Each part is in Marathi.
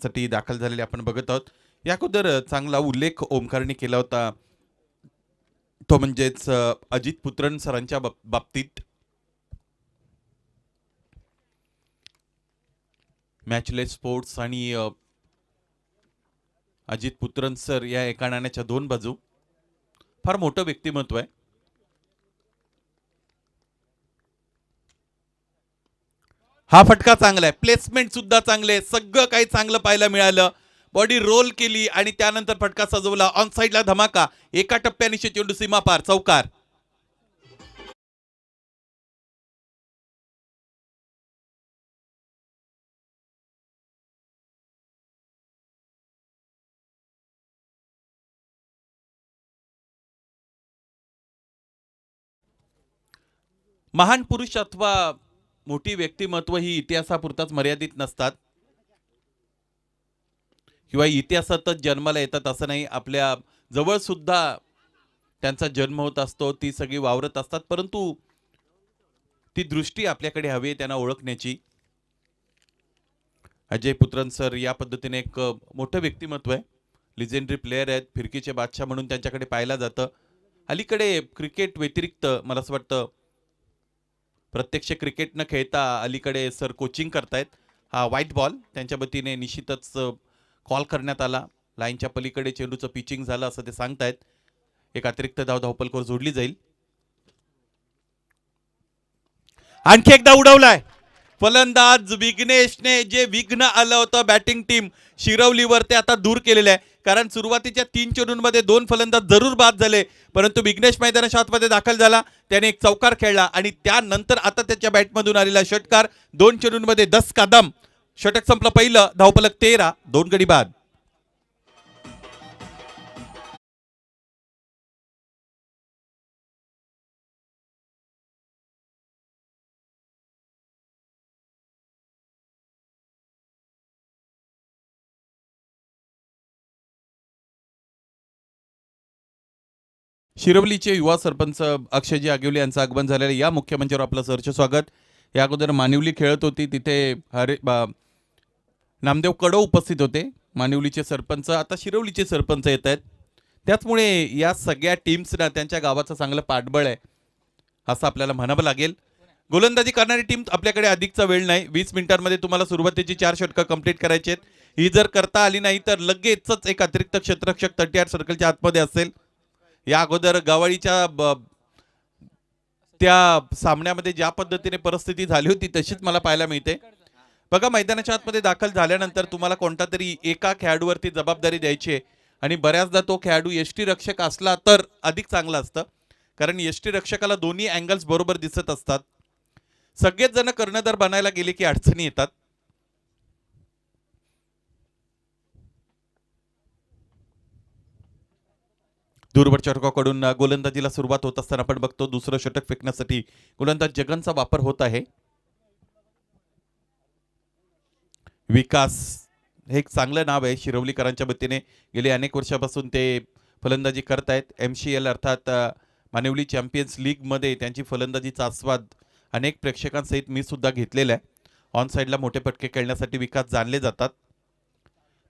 साठी दाखल झालेले आपण बघत आहोत. या अगोदर चांगला उल्लेख ओमकारने केला होता, तो म्हणजेच अजित पुत्रन सरांच्या बाबतीत. मॅचलेस स्पोर्ट्स आणि अजित पुत्रन सर या एका नाण्याच्या दोन बाजू. फार मोठं व्यक्तिमत्व आहे. हा फटका चांगला आहे, प्लेसमेंट सुद्धा चांगले आहे, सगळं काही चांगलं पाहायला मिळालं. बॉडी रोल केली आणि त्यानंतर फटका सजवला. ऑन साइडला धमाका, एका टप्प्याने चेंडू सीमा पार, चौकार. महान पुरुष अथवा मोठी व्यक्तिमत्व ही इतिहासापुरताच मर्यादित नसतात किंवा इतिहासातच जन्माला येतात असं नाही. आपल्या जवळ सुद्धा त्यांचा जन्म होत असतो, ती सगळी वावरत असतात, परंतु ती दृष्टी आपल्याकडे हवी त्यांना ओळखण्याची. अजय पुत्रन सर या पद्धतीने एक मोठं व्यक्तिमत्व आहे, लिजेंडरी प्लेयर आहेत, फिरकीचे बादशाह म्हणून त्यांच्याकडे पाहिलं जातं. अलीकडे क्रिकेट व्यतिरिक्त मला असं वाटतं प्रत्यक्ष क्रिकेट न खेळता अलीकडे सर कोचिंग करतायत. हा व्हाईट बॉल त्यांच्या वतीने निश्चितच कॉल करण्यात आला. लाईनच्या पलीकडे चेंडूचं पिचिंग झालं असं ते सांगतायत. एक अतिरिक्त धावपलकर जोडली जाईल. आणखी एकदा उडवलाय फलंदाज विघ्नेशने. जे विघ्न आलं होतं बॅटिंग टीम शिरवलीवर ते आता दूर केलेलं आहे, कारण सुरुवातीच्या 3 चेंडूंमध्ये 2 फलंदाज जरूर बाद झाले, परंतु विघ्नेश मैदानाच्या आतमध्ये दाखल झाला, त्याने एक चौकार खेळला आणि त्यानंतर आता त्याच्या बॅटमधून आलेला षटकार. 2 चेंडूंमध्ये 10 कदम. षटक संपलं पहिलं, धावपलक 13, 2 गडी बाद. शिरवलीचे युवा सरपंच अक्षयजी आगिवले यांचं आगमन झालेलं या मुख्य मंचावर आपलं सहर्ष स्वागत. या अगोदर मानिवली खेळत होती, तिथे नामदेव कडो उपस्थित होते. मानिवलीचे सरपंच आता शिरवलीचे सरपंच येत आहेत, त्याचमुळे या सगळ्या टीम्सना त्यांच्या गावाचं चांगलं पाठबळ आहे असं आपल्याला म्हणावं लागेल. गोलंदाजी करणारी टीम आपल्याकडे अधिकचा वेळ नाही, 20 मिनिटांमध्ये तुम्हाला सुरुवातीची 4 षटकं कंप्लीट करायची आहेत. ही जर करता आली नाही तर लगेचच एक अतिरिक्त क्षेत्ररक्षक 38 सर्कलच्या आतमध्ये असेल. या अगोदर गवाळीच्या त्या सामन्यामध्ये ज्या पद्धतीने परिस्थिती झाली होती तशीच मला पाहायला मिळते. बघा, मैदानाच्या आतमध्ये दाखल झाल्यानंतर तुम्हाला कोणता तरी एका खेळाडूवरती जबाबदारी द्यायची आहे आणि बऱ्याचदा तो खेळाडू यष्टी रक्षक असला तर अधिक चांगलं असतं, कारण यष्टी रक्षकाला दोन्ही अँगल्स बरोबर दिसत असतात. सगळेच जण कर्णधार बनायला गेले की अडचणी येतात. दूरवर षटकाकडून गोलंदाजीला सुरुवात होत असताना आपण बघतो दुसरं षटक फेकण्यासाठी गोलंदाज जगनचा वापर होत आहे. विकास हे एक चांगलं नाव आहे शिरवलीकरांच्या वतीने, गेली अनेक वर्षापासून ते फलंदाजी करतायत. MCL अर्थात मानिवली चॅम्पियन्स लीगमध्ये त्यांची फलंदाजीचा आस्वाद अनेक प्रेक्षकांसहित मी सुद्धा घेतलेला आहे. ऑन साईडला मोठे फटके खेळण्यासाठी विकास जाणले जातात.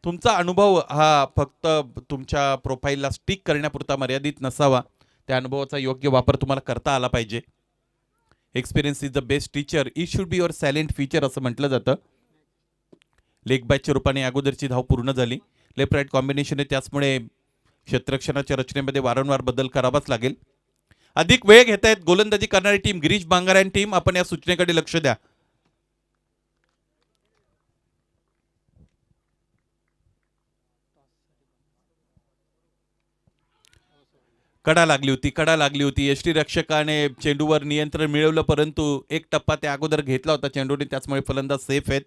तुमचा अनुभव हा फक्त तुमच्या प्रोफाईलला स्टिक करण्यापुरता मर्यादित नसावा, त्या अनुभवाचा योग्य वापर तुम्हाला करता आला पाहिजे. Experience is the best teacher, it should be your silent feature असं म्हटलं जातं. लेग बॅचच्या रूपाने अगोदरची धाव पूर्ण झाली. लेफ्ट राईट कॉम्बिनेशन आहे, त्याचमुळे क्षेत्ररक्षणाच्या रचनेमध्ये वारंवार बदल करावाच लागेल. अधिक वेळ घेत आहेत गोलंदाजी करणारी टीम गिरीश बांगाऱ्यान टीम, आपण या सूचनेकडे लक्ष द्या. कडा लागली होती. यष्टी रक्षकाने चेंडूवर नियंत्रण मिळवलं, परंतु एक टप्पा त्या अगोदर घेतला होता चेंडूने, त्याचमुळे फलंदाज सेफ आहेत.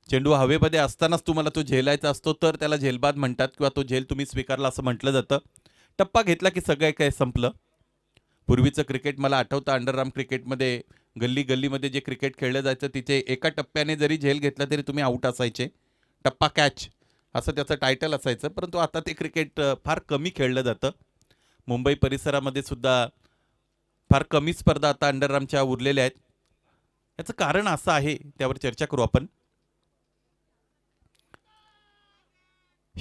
चेंडू हवेमध्ये असतानाच तुम्हाला तो झेलायचा असतो तर त्याला झेलबाद म्हणतात किंवा तो झेल तुम्ही स्वीकारला असं म्हटलं जातं. टप्पा घेतला की सगळं काय संपलं. पूर्वीचं क्रिकेट मला आठवतं, अंडरआर्म क्रिकेटमध्ये गल्लीमध्ये जे क्रिकेट खेळलं जायचं तिथे एका टप्प्याने जरी झेल घेतला तरी तुम्ही आऊट असायचे. टप्पा कॅच असं त्याचं टायटल असायचं, परंतु आता ते क्रिकेट फार कमी खेळलं जातं. मुंबई परिसरामध्ये सुद्धा फार कमी स्पर्धा आता अंडरआर्मच्या उरलेल्या आहेत. याचं कारण असं आहे, त्यावर चर्चा करू आपण.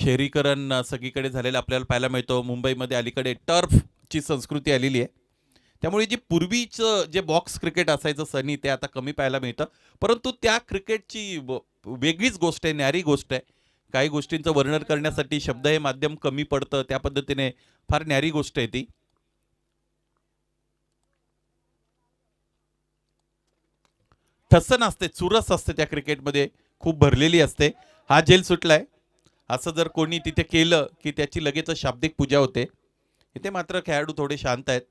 शहरीकरण सगळीकडे झालेलं आपल्याला पाहायला मिळतो. मुंबईमध्ये अलीकडे टर्फची संस्कृती आलेली आहे. त्यामुळे जे पूर्वीचं जे बॉक्स क्रिकेट असायचं सनी, ते आता कमी पाहायला मिळतं. परंतु त्या क्रिकेटची वेगळीच गोष्ट आहे, न्यारी गोष्ट आहे. काही गोष्टींचं वर्णन करण्यासाठी शब्द हे माध्यम कमी पडतं, त्या पद्धतीने फार न्यारी गोष्ट आहे ती. ठसन असते, चुरस असते त्या क्रिकेटमध्ये, खूप भरलेली असते. हा झेल सुटलाय असं जर कोणी तिथे केलं की त्याची लगेच शाब्दिक पूजा होते. इथे मात्र खेळाडू थोडे शांत आहेत.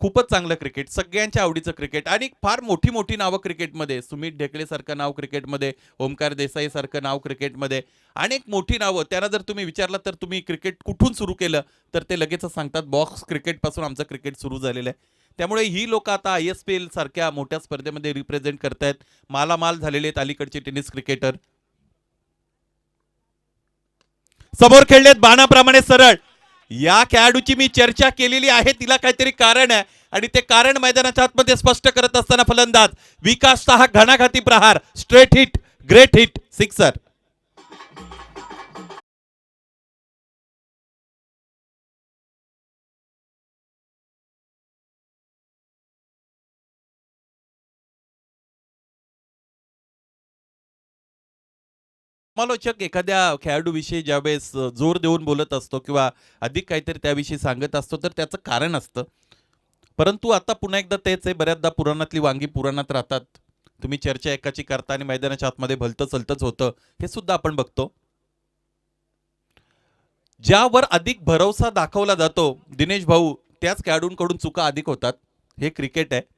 खूपच चांगलं क्रिकेट, सगळ्यांच्या आवडीचं क्रिकेट आणि फार मोठी मोठी नावं क्रिकेटमध्ये. सुमित ढेकळे सारखं नाव क्रिकेटमध्ये, ओमकार देसाई सारखं नाव क्रिकेटमध्ये, अनेक मोठी नावं. त्यांना जर तुम्ही विचारलं तर तुम्ही क्रिकेट कुठून सुरू केलं तर ते लगेच सांगतात बॉक्स क्रिकेटपासून आमचं क्रिकेट सुरू झालेलं आहे. त्यामुळे ही लोक आता ISPL सारख्या मोठ्या स्पर्धेमध्ये रिप्रेझेंट करतायत. मालामाल झालेले आहेत अलीकडचे टेनिस क्रिकेटर. समोर खेळलेत बाणाप्रमाणे सरळ. या खेळाडूची मी चर्चा केलेली आहे, तिला काहीतरी कारण आहे आणि ते कारण मैदानाच्या आतमध्ये स्पष्ट करत असताना फलंदाज विकासचा हा घणाघाती प्रहार, straight hit, great hit, sixer. समालोचक एखाद्या खेळाडूविषयी ज्यावेळेस जोर देऊन बोलत असतो किंवा अधिक काहीतरी त्याविषयी सांगत असतो तर त्याचं कारण असतं. परंतु आता पुन्हा एकदा तेच आहे, बऱ्याचदा पुराणातली वांगी पुराणात राहतात. तुम्ही चर्चा एकाची करता आणि मैदानाच्या आतमध्ये भलतं चलतंच होतं, हे सुद्धा आपण बघतो. ज्यावर अधिक भरोसा दाखवला जातो दिनेश भाऊ, त्याच खेळाडूंकडून चुका अधिक होतात. हे क्रिकेट आहे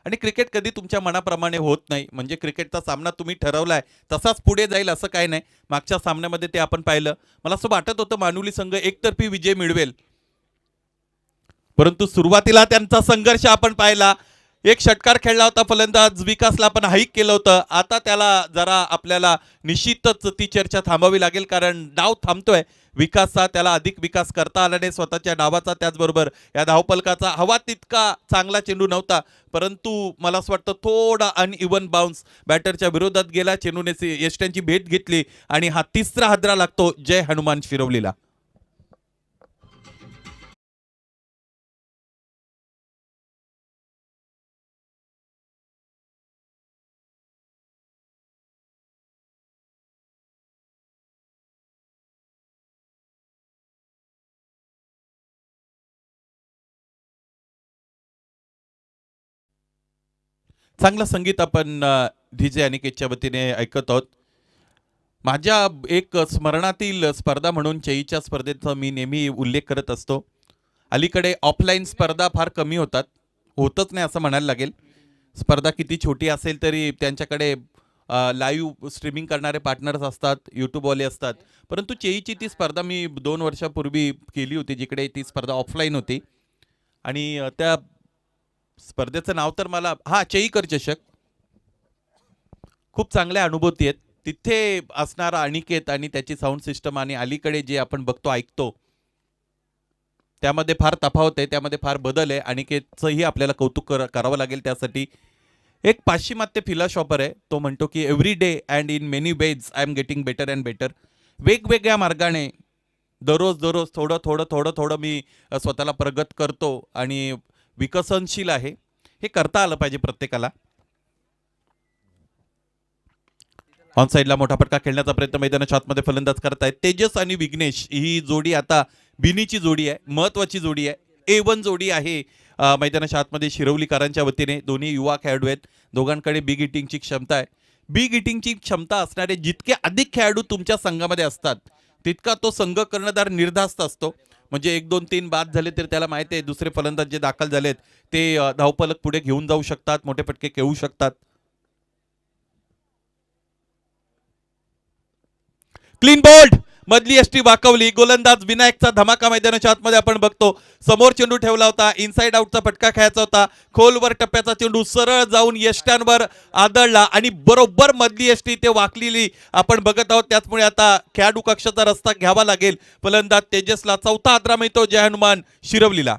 आणि क्रिकेट कधी तुमच्या मनाप्रमाणे होत नाही. म्हणजे क्रिकेटचा सामना तुम्ही ठरवलाय तसाच पुढे जाईल असं काय नाही. मागच्या सामन्यामध्ये ते आपण पाहिलं. मला असं वाटत होतं मानुली संघ एकतर्फी विजय मिळवेल, परंतु सुरुवातीला त्यांचा संघर्ष आपण पाहिला. एक षटकार खेळला होता फलंदाज विकासला आपण हाईक केलं होतं. आता त्याला जरा आपल्याला निश्चितच ती चर्चा थांबवावी लागेल, कारण डाव थांबतोय विकासचा. त्याला अधिक विकास करता आला नाही स्वतःच्या डावाचा. त्याचबरोबर या धावपलकाचा हवा तितका चांगला चेंडू नव्हता, परंतु मला असं वाटतं थोडा अनइव्हन बाउन्स बॅटरच्या विरोधात गेला. चेंडूने यष्ट्यांची भेट घेतली आणि हा तिसरा हादरा लागतो जय हनुमान शिरवलीला. चांगलं संगीत आपण DJ अनिकेतच्या वतीने ऐकत आहोत. माझ्या एक स्मरणातील स्पर्धा म्हणून चेईच्या स्पर्धेचा मी नेहमी उल्लेख करत असतो. अलीकडे ऑफलाईन स्पर्धा फार कमी होतात, होतच नाही असं म्हणायला लागेल. स्पर्धा किती छोटी असेल तरी त्यांच्याकडे लाईव्ह स्ट्रीमिंग करणारे पार्टनर्स असतात, यूट्यूबवाले असतात. परंतु चेईची ती स्पर्धा मी 2 वर्षापूर्वी केली होती, जिकडे ती स्पर्धा ऑफलाईन होती आणि त्या स्पर्धेचं नाव तर मला चेईकर चषक. खूप चांगल्या अनुभूती आहेत तिथे असणारा अनिकेत आणि त्याची साऊंड सिस्टम आणि अलीकडे जे आपण बघतो ऐकतो त्यामध्ये फार तफावत आहे, त्यामध्ये फार बदल आहे. अनिकेतचंही आपल्याला कौतुक करावं लागेल त्यासाठी. एक पाश्चिमात्य फिलॉसॉफर आहे, तो म्हणतो की every day and in many ways I am getting better and better. वेगवेगळ्या मार्गाने दररोज दररोज थोडं थोडं थोडं थोडं मी स्वतःला प्रगत करतो आणि विकसनशील आहे. हे करता आलं पाहिजे प्रत्येकाला. ऑन साईडला मोठा फटका खेळण्याचा प्रयत्न मैदानाच्या आतमध्ये फलंदाज करतायत तेजस आणि विघ्नेश. ही जोडी आता बिनीची जोडी आहे, महत्वाची जोडी आहे, A1 जोडी आहे मैदानाच्या आतमध्ये शिरवलीकरांच्या वतीने. दोन्ही युवा खेळाडू आहेत, दोघांकडे बिग हिटिंगची क्षमता आहे. बिग हिटिंगची क्षमता असणारे जितके अधिक खेळाडू तुमच्या संघामध्ये असतात तितका तो संघ कर्णधार निर्धास्त असतो. म्हणजे 1-2-3 बाद झाले तर त्याला माहिती आहे दुसरे फलंदाज जे दाखल झालेत ते धावपलक पुढे घेऊन जाऊ शकतात, मोठे फटके खेळू शकतात. क्लीन बोल्ड, मधली यष्टी वाकवली. गोलंदाज विनायकचा धमाका मैदानाच्या आतमध्ये आपण बघतो. समोर चेंडू ठेवला होता, इनसाइड आउटचा फटका खेळायचा होता. खोलवर टप्प्याचा चेंडू सरळ जाऊन यष्ट्यांवर आदळला आणि बरोबर मधली यष्टी ते वाकलेली आपण बघत आहोत. त्याचमुळे आता खेळाडू कक्षाचा रस्ता घ्यावा लागेल. फलंदाज तेजसला चौथा आदरा मिळतो जय हनुमान शिरवलीला.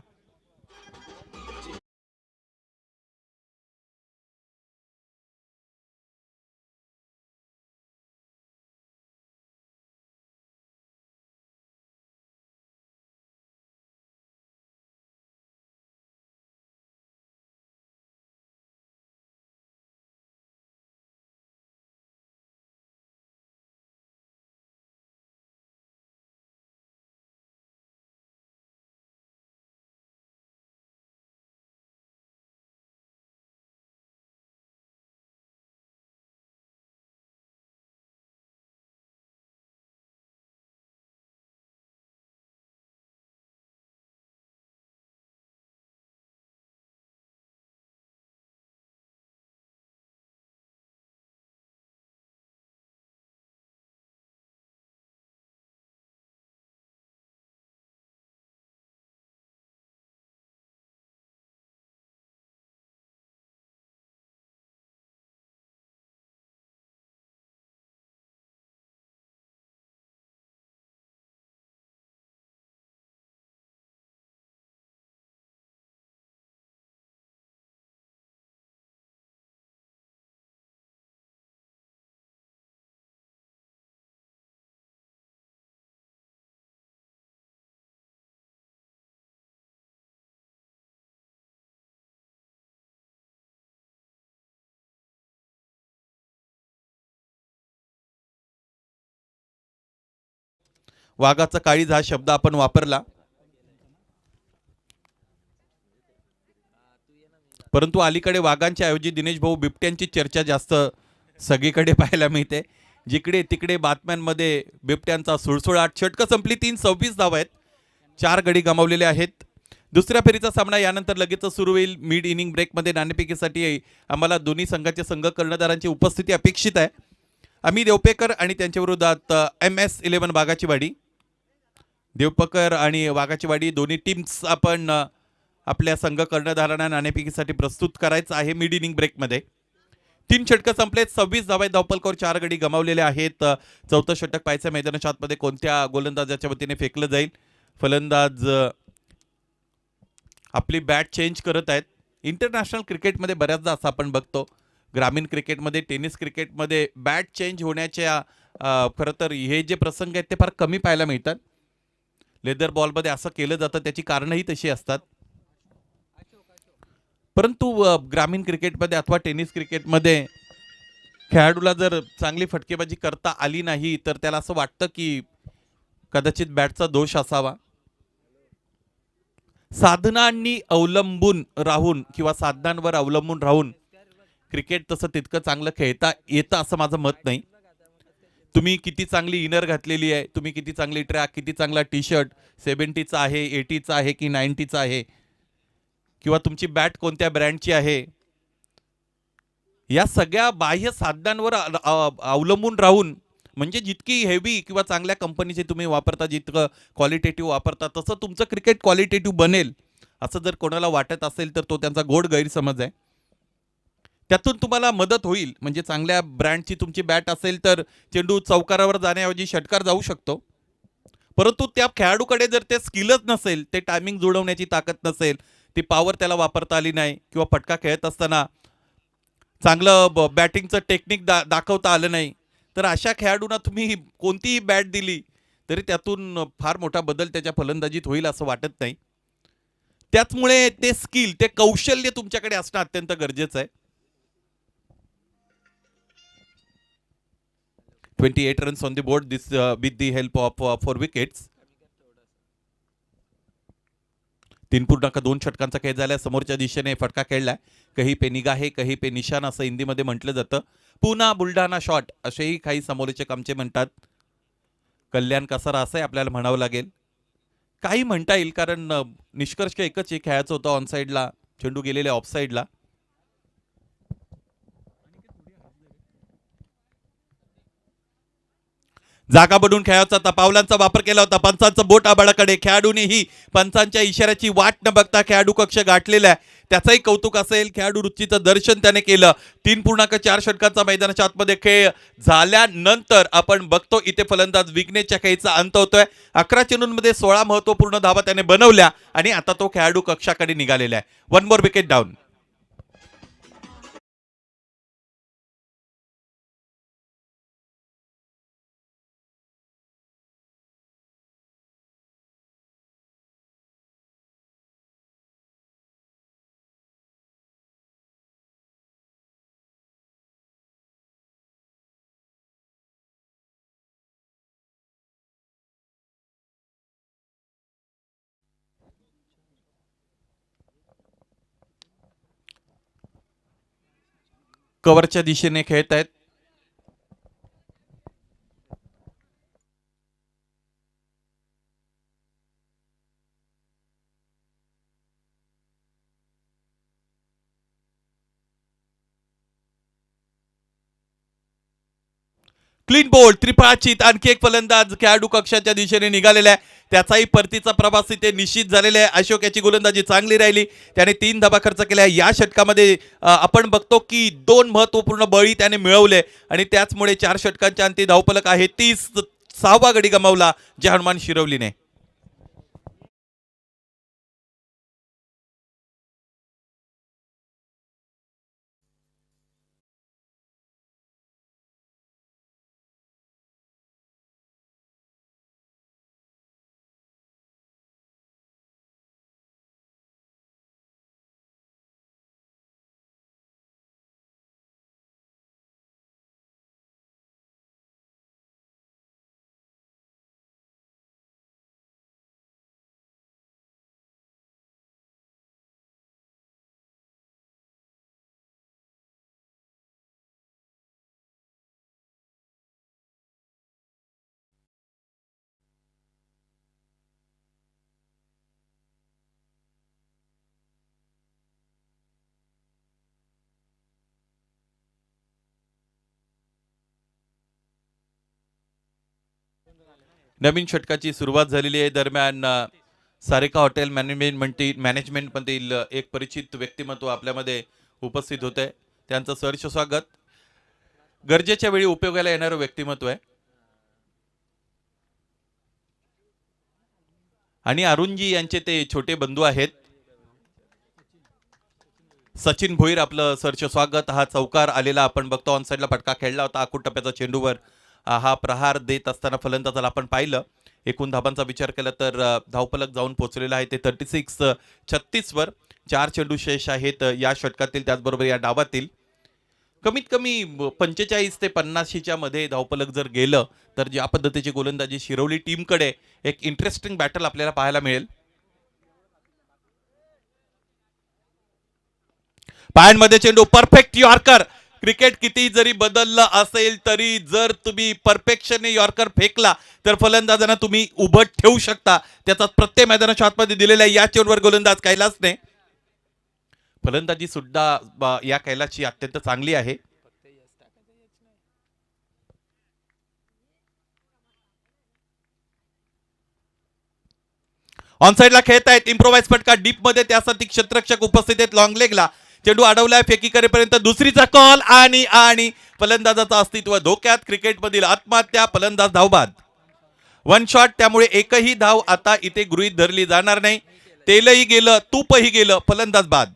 वाघाचा काळीज हा शब्द आपण वापरला, परंतु अलीकडे वाघांच्या ऐवजी दिनेश भाऊ बिबट्यांची चर्चा जास्त सगळीकडे पाहायला मिळते. जिकडे तिकडे बातम्यांमध्ये बिबट्यांचा सुळसुळाट. षटकं संपली, 3:26 धावा आहेत, 4 गडी गमावलेले आहेत. दुसऱ्या फेरीचा सामना यानंतर लगेच सुरू होईल. मिड इनिंग ब्रेकमध्ये नाणेफेकीसाठी आम्हाला दोन्ही संघाचे संघ कर्णधारांची उपस्थिती अपेक्षित आहे. अमित देवपेकर आणि त्यांच्या विरोधात MS11 वाघाची वाडी. देवपेकर आणि वाघाची वाडी दोन्ही टीम्स आपण आपल्या संघ कर्णधारांना नाणेफेकीसाठी प्रस्तुत करायचं आहे. मिड इनिंग ब्रेकमध्ये 3 षटकं संपलेत, 26 धावा आहेत, धावपलकावर 4 गडी गमावलेले आहेत. चौथं षटक पाहायचं मैदानाच्या आतमध्ये कोणत्या गोलंदाजाच्या वतीने फेकलं जाईल. फलंदाज आपली बॅट चेंज करत आहेत. इंटरनॅशनल क्रिकेटमध्ये बऱ्याचदा असं आपण बघतो, ग्रामीण क्रिकेटमध्ये, टेनिस क्रिकेटमध्ये बॅट चेंज होण्याच्या खरं तर हे जे प्रसंग आहेत ते फार कमी पाहायला मिळतात. लेदर बॉलमध्ये असं केलं जातं, त्याची कारणंही तशी असतात. परंतु ग्रामीण क्रिकेटमध्ये अथवा टेनिस क्रिकेटमध्ये खेळाडूला जर चांगली फटकेबाजी करता आली नाही तर त्याला असं वाटतं की कदाचित बॅटचा दोष असावा. साधनांनी अवलंबून राहून किंवा साधनांवर अवलंबून राहून क्रिकेट तसं तितकं चांगलं खेळता येतं असं माझं मत नाही. तुम्ही किती चांगली इनर घातलेली आहे, तुम्ही किती चांगली ट्रॅक, किती चांगला टी शर्ट 70चा आहे, 80चा आहे की 90चा आहे, किंवा तुमची बॅट कोणत्या ब्रँडची आहे, या सगळ्या बाह्य साधनांवर अवलंबून राहून, म्हणजे जितकी हेवी किंवा चांगल्या कंपनीचे तुम्ही वापरता, जितकं क्वालिटेटिव्ह वापरता, तसं तुमचं क्रिकेट क्वालिटेटिव्ह बनेल असं जर कोणाला वाटत असेल तर तो त्यांचा गोड गैरसमज आहे. त्यातून तुम्हाला मदत होईल. म्हणजे चांगल्या ब्रँडची तुमची बॅट असेल तर चेंडू चौकारावर जाण्याऐवजी षटकार जाऊ शकतो. परंतु त्या खेळाडूकडे जर ते स्किलच नसेल, ते टायमिंग जुळवण्याची ताकद नसेल, ती पॉवर त्याला वापरता आली नाही, किंवा फटका खेळत असताना चांगलं बॅटिंगचं टेक्निक दाखवता आलं नाही, तर अशा खेळाडूंना तुम्ही कोणतीही बॅट दिली तरी त्यातून फार मोठा बदल त्याच्या फलंदाजीत होईल असं वाटत नाही. त्याचमुळे ते स्किल, ते कौशल्य तुमच्याकडे असणं अत्यंत गरजेचं आहे. 28 runs on the board, this with the help of 4 wickets. 3.2 षटकांचा खेळ झाला. समोरच्या दिशेने फटका खेळलाय. कही पे निगाहे, कही पे निशान असं हिंदीमध्ये म्हटलं जातं. पुन्हा बुलढाणा शॉट असेही काही समोरचे आमचे म्हणतात. कल्याण कसारा असंही आपल्याला म्हणावं लागेल. काही म्हणता येईल, कारण निष्कर्ष एकच आहे, खेळायचं होतं ऑन साईडला, चेंडू गेलेले ऑफ साईडला. जागा बनवून खेळाचा होता, पावलांचा वापर केला होता, पंचांचं बोट आबाळाकडे. खेळाडूनेही पंचांच्या इशाऱ्याची वाट न बघता खेळाडू कक्ष गाठलेला आहे, त्याचंही कौतुक असेल. खेळाडू वृत्तीचं दर्शन त्याने केलं. 3.4 षटकांचा मैदानाच्या आतमध्ये खेळ झाल्यानंतर आपण बघतो इथे फलंदाज विघ्नेशच्या खेळीचा अंत होतोय. 11 चेंडूंमध्ये 16 महत्वपूर्ण धावा त्याने बनवल्या आणि आता तो खेळाडू कक्षाकडे निघालेला आहे. 1 मोर विकेट डाऊन. कव्हरच्या दिशेने खेळत आहेत. क्लीन बोल्ड, त्रिफळाचीत आणखी एक फलंदाज खेळाडू कक्षाच्या दिशेने निघालेला आहे. त्याचाही परतीचा प्रवास इथे निश्चित झालेला आहे. अशोक याची गोलंदाजी चांगली राहिली, त्याने 3 धाबा खर्च केल्या. या षटकामध्ये आपण बघतो की 2 महत्वपूर्ण बळी त्याने मिळवले आणि त्याचमुळे 4 षटकांच्या अंती धावफलक आहे 36वा गडी गमावला जहानुमान शिरवलीने. नवीन षटकाची सुरुवात झालेली आहे. दरम्यान सारिका हॉटेल मॅनेजमेंटमधील एक परिचित व्यक्तिमत्व आपल्यामध्ये उपस्थित होते. त्यांचं सहर्ष स्वागत. गरजेच्या वेळी उपयोगाला येणारं व्यक्तिमत्व आहे. आणि अरुणजी यांचे ते छोटे बंधू आहेत. सचिन भोईर आपलं सहर्ष स्वागत. हा चौकार आलेला आपण बघतो. ऑन साईडला फटका खेळला होता आखूड टप्प्याचा चेंडूवर. हा प्रहार देत असताना फलंदाजाला आपण पाहिलं. एकूण धाबांचा विचार केला तर धावफलक जाऊन पोहोचलेला आहे ते 36 वर. 4 चेंडू शेष आहेत या षटकातील, त्याचबरोबर या डावातील. कमीत कमी 45 ते 50च्या मध्ये धावफलक जर गेलं तर ज्या पद्धतीची गोलंदाजी शिरवली टीमकडे, एक इंटरेस्टिंग बॅटल आपल्याला पाहायला मिळेल. पायांमध्ये चेंडू, परफेक्ट यॉर्कर. क्रिकेट किती जरी बदललं असेल तरी जर तुम्ही परफेक्शनने यॉर्कर फेकला तर फलंदाजांना तुम्ही उभं ठेवू शकता. त्याचा प्रत्येक मैदानाच्या आतमध्ये दिलेला आहे. या चेंडूवर गोलंदाज कैलासने. फलंदाजी सुद्धा या कैलासची अत्यंत चांगली आहे. ऑन साईडला खेळत आहेत. इम्प्रोवाइज फटका डीप मध्ये, त्यासाठी क्षेत्ररक्षक उपस्थित आहेत लॉंग लेगला. चेंडू अडवलाय फेकी करेपर्यंत दुसरीचा कॉल आणि आणि फलंदाजाचं अस्तित्व धोक्यात. क्रिकेटमधील आत्महत्या, फलंदाज धावबाद. 1 शॉट, त्यामुळे एकही धाव आता इथे गृहीत धरली जाणार नाही. तेलही गेलं, तूपही गेलं, फलंदाज बाद.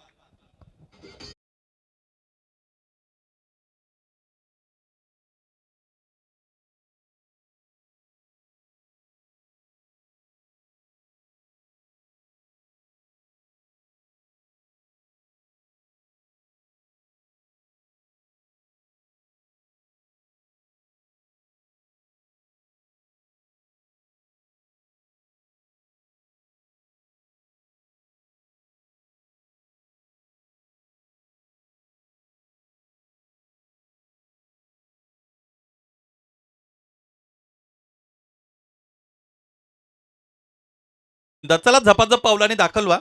चला झपाझप पावलाने दाखल व्हा.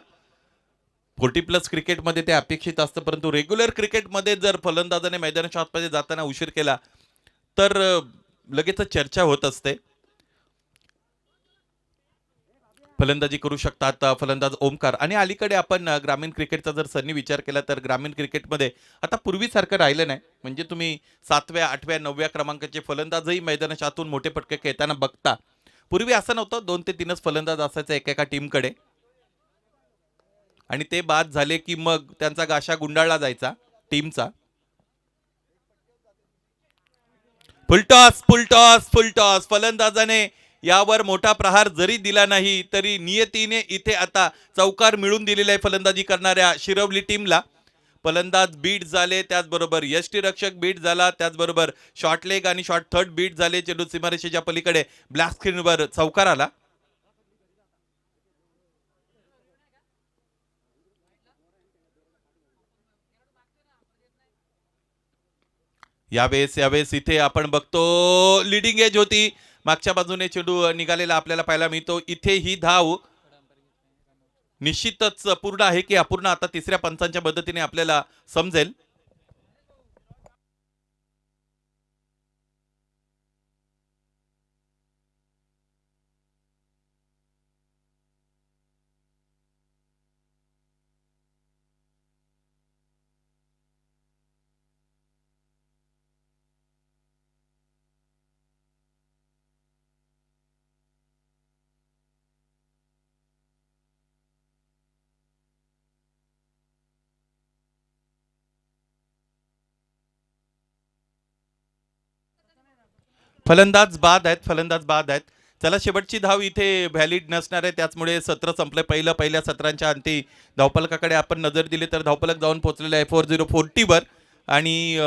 40+ क्रिकेटमध्ये ते अपेक्षित असतं, परंतु रेग्युलर क्रिकेटमध्ये जर फलंदाजाने मैदानाच्या आतमध्ये जाताना उशीर केला तर लगेच चर्चा होत असते. फलंदाजी करू शकतात फलंदाज ओमकार. आणि अलीकडे आपण ग्रामीण क्रिकेटचा जर सनी विचार केला तर ग्रामीण क्रिकेटमध्ये आता पूर्वीसारखं राहिलं नाही. म्हणजे तुम्ही 7व्या 8व्या 9व्या क्रमांकाचे फलंदाजही मैदानाच्या आतून मोठे फटके खेळताना बघता. पूर्वी असं नव्हतं, 2 ते 3च फलंदाज असायचे एकेका टीमकडे, आणि ते बाद झाले की मग त्यांचा गाशा गुंडाळला जायचा टीमचा. Full toss full toss full toss. फलंदाजाने यावर मोठा प्रहार जरी दिला नाही तरी नियतीने इथे आता चौकार मिळून दिलेला आहे फलंदाजी करणाऱ्या शिरवली टीमला. फलंदाज बीट झाले, त्याचबरोबर यष्टीरक्षक बीट झाला, त्याचबरोबर शॉर्ट लेग आणि शॉर्ट थर्ड बीट झाले. चेंडू सीमारेषेच्या पलीकडे ब्लॅक स्क्रीनवर चौकार आला. यावेळेस इथे आपण बघतो लिडिंग एज होती. मागच्या बाजूने चेंडू निघालेला आपल्याला पाहायला मिळतो. इथे ही धाव निश्चितच पूर्ण आहे की अपूर्ण आता तिसऱ्या पंचांच्या मदतीने आपल्याला समजेल. फलंदाज बाद आहेत. चला, शेवटची धाव इथे व्हॅलिड नसणार आहे, त्याचमुळे सत्र संपले. पहिल्या सत्रांच्या अंती धावफलकाकडे आपण नजर दिली तर धावफलक जाऊन पोहोचलेला आहे 4040 वर. आणि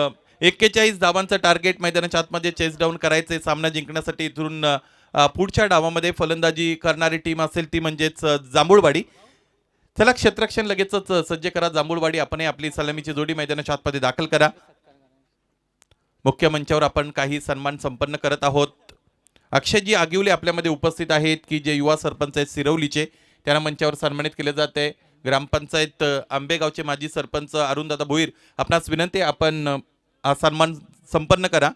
41 धावांचं टार्गेट मैदानाच्या आतमध्ये चेस डाऊन करायचे सामना जिंकण्यासाठी. इथून पुढच्या डावामध्ये फलंदाजी करणारी टीम असेल ती म्हणजेच जांभूळवाडी. चला, क्षेत्ररक्षण लगेचच सज्ज करा. जांभूळवाडी, आपण आपली सलामीची जोडी मैदानाच्या आतमध्ये दाखल करा. मुख्य मंचावर आपण काही सन्मान संपन्न करत आहोत. अक्षयजी आगिवले आपल्यामध्ये उपस्थित आहेत की जे युवा सरपंच आहेत सिरवलीचे, त्यांना मंचावर सन्मानित केले जाते. ग्रामपंचायत आंबेगावचे माजी सरपंच अरुणदादा भोईर, आपणास विनंती आपण हा सन्मान संपन्न करा.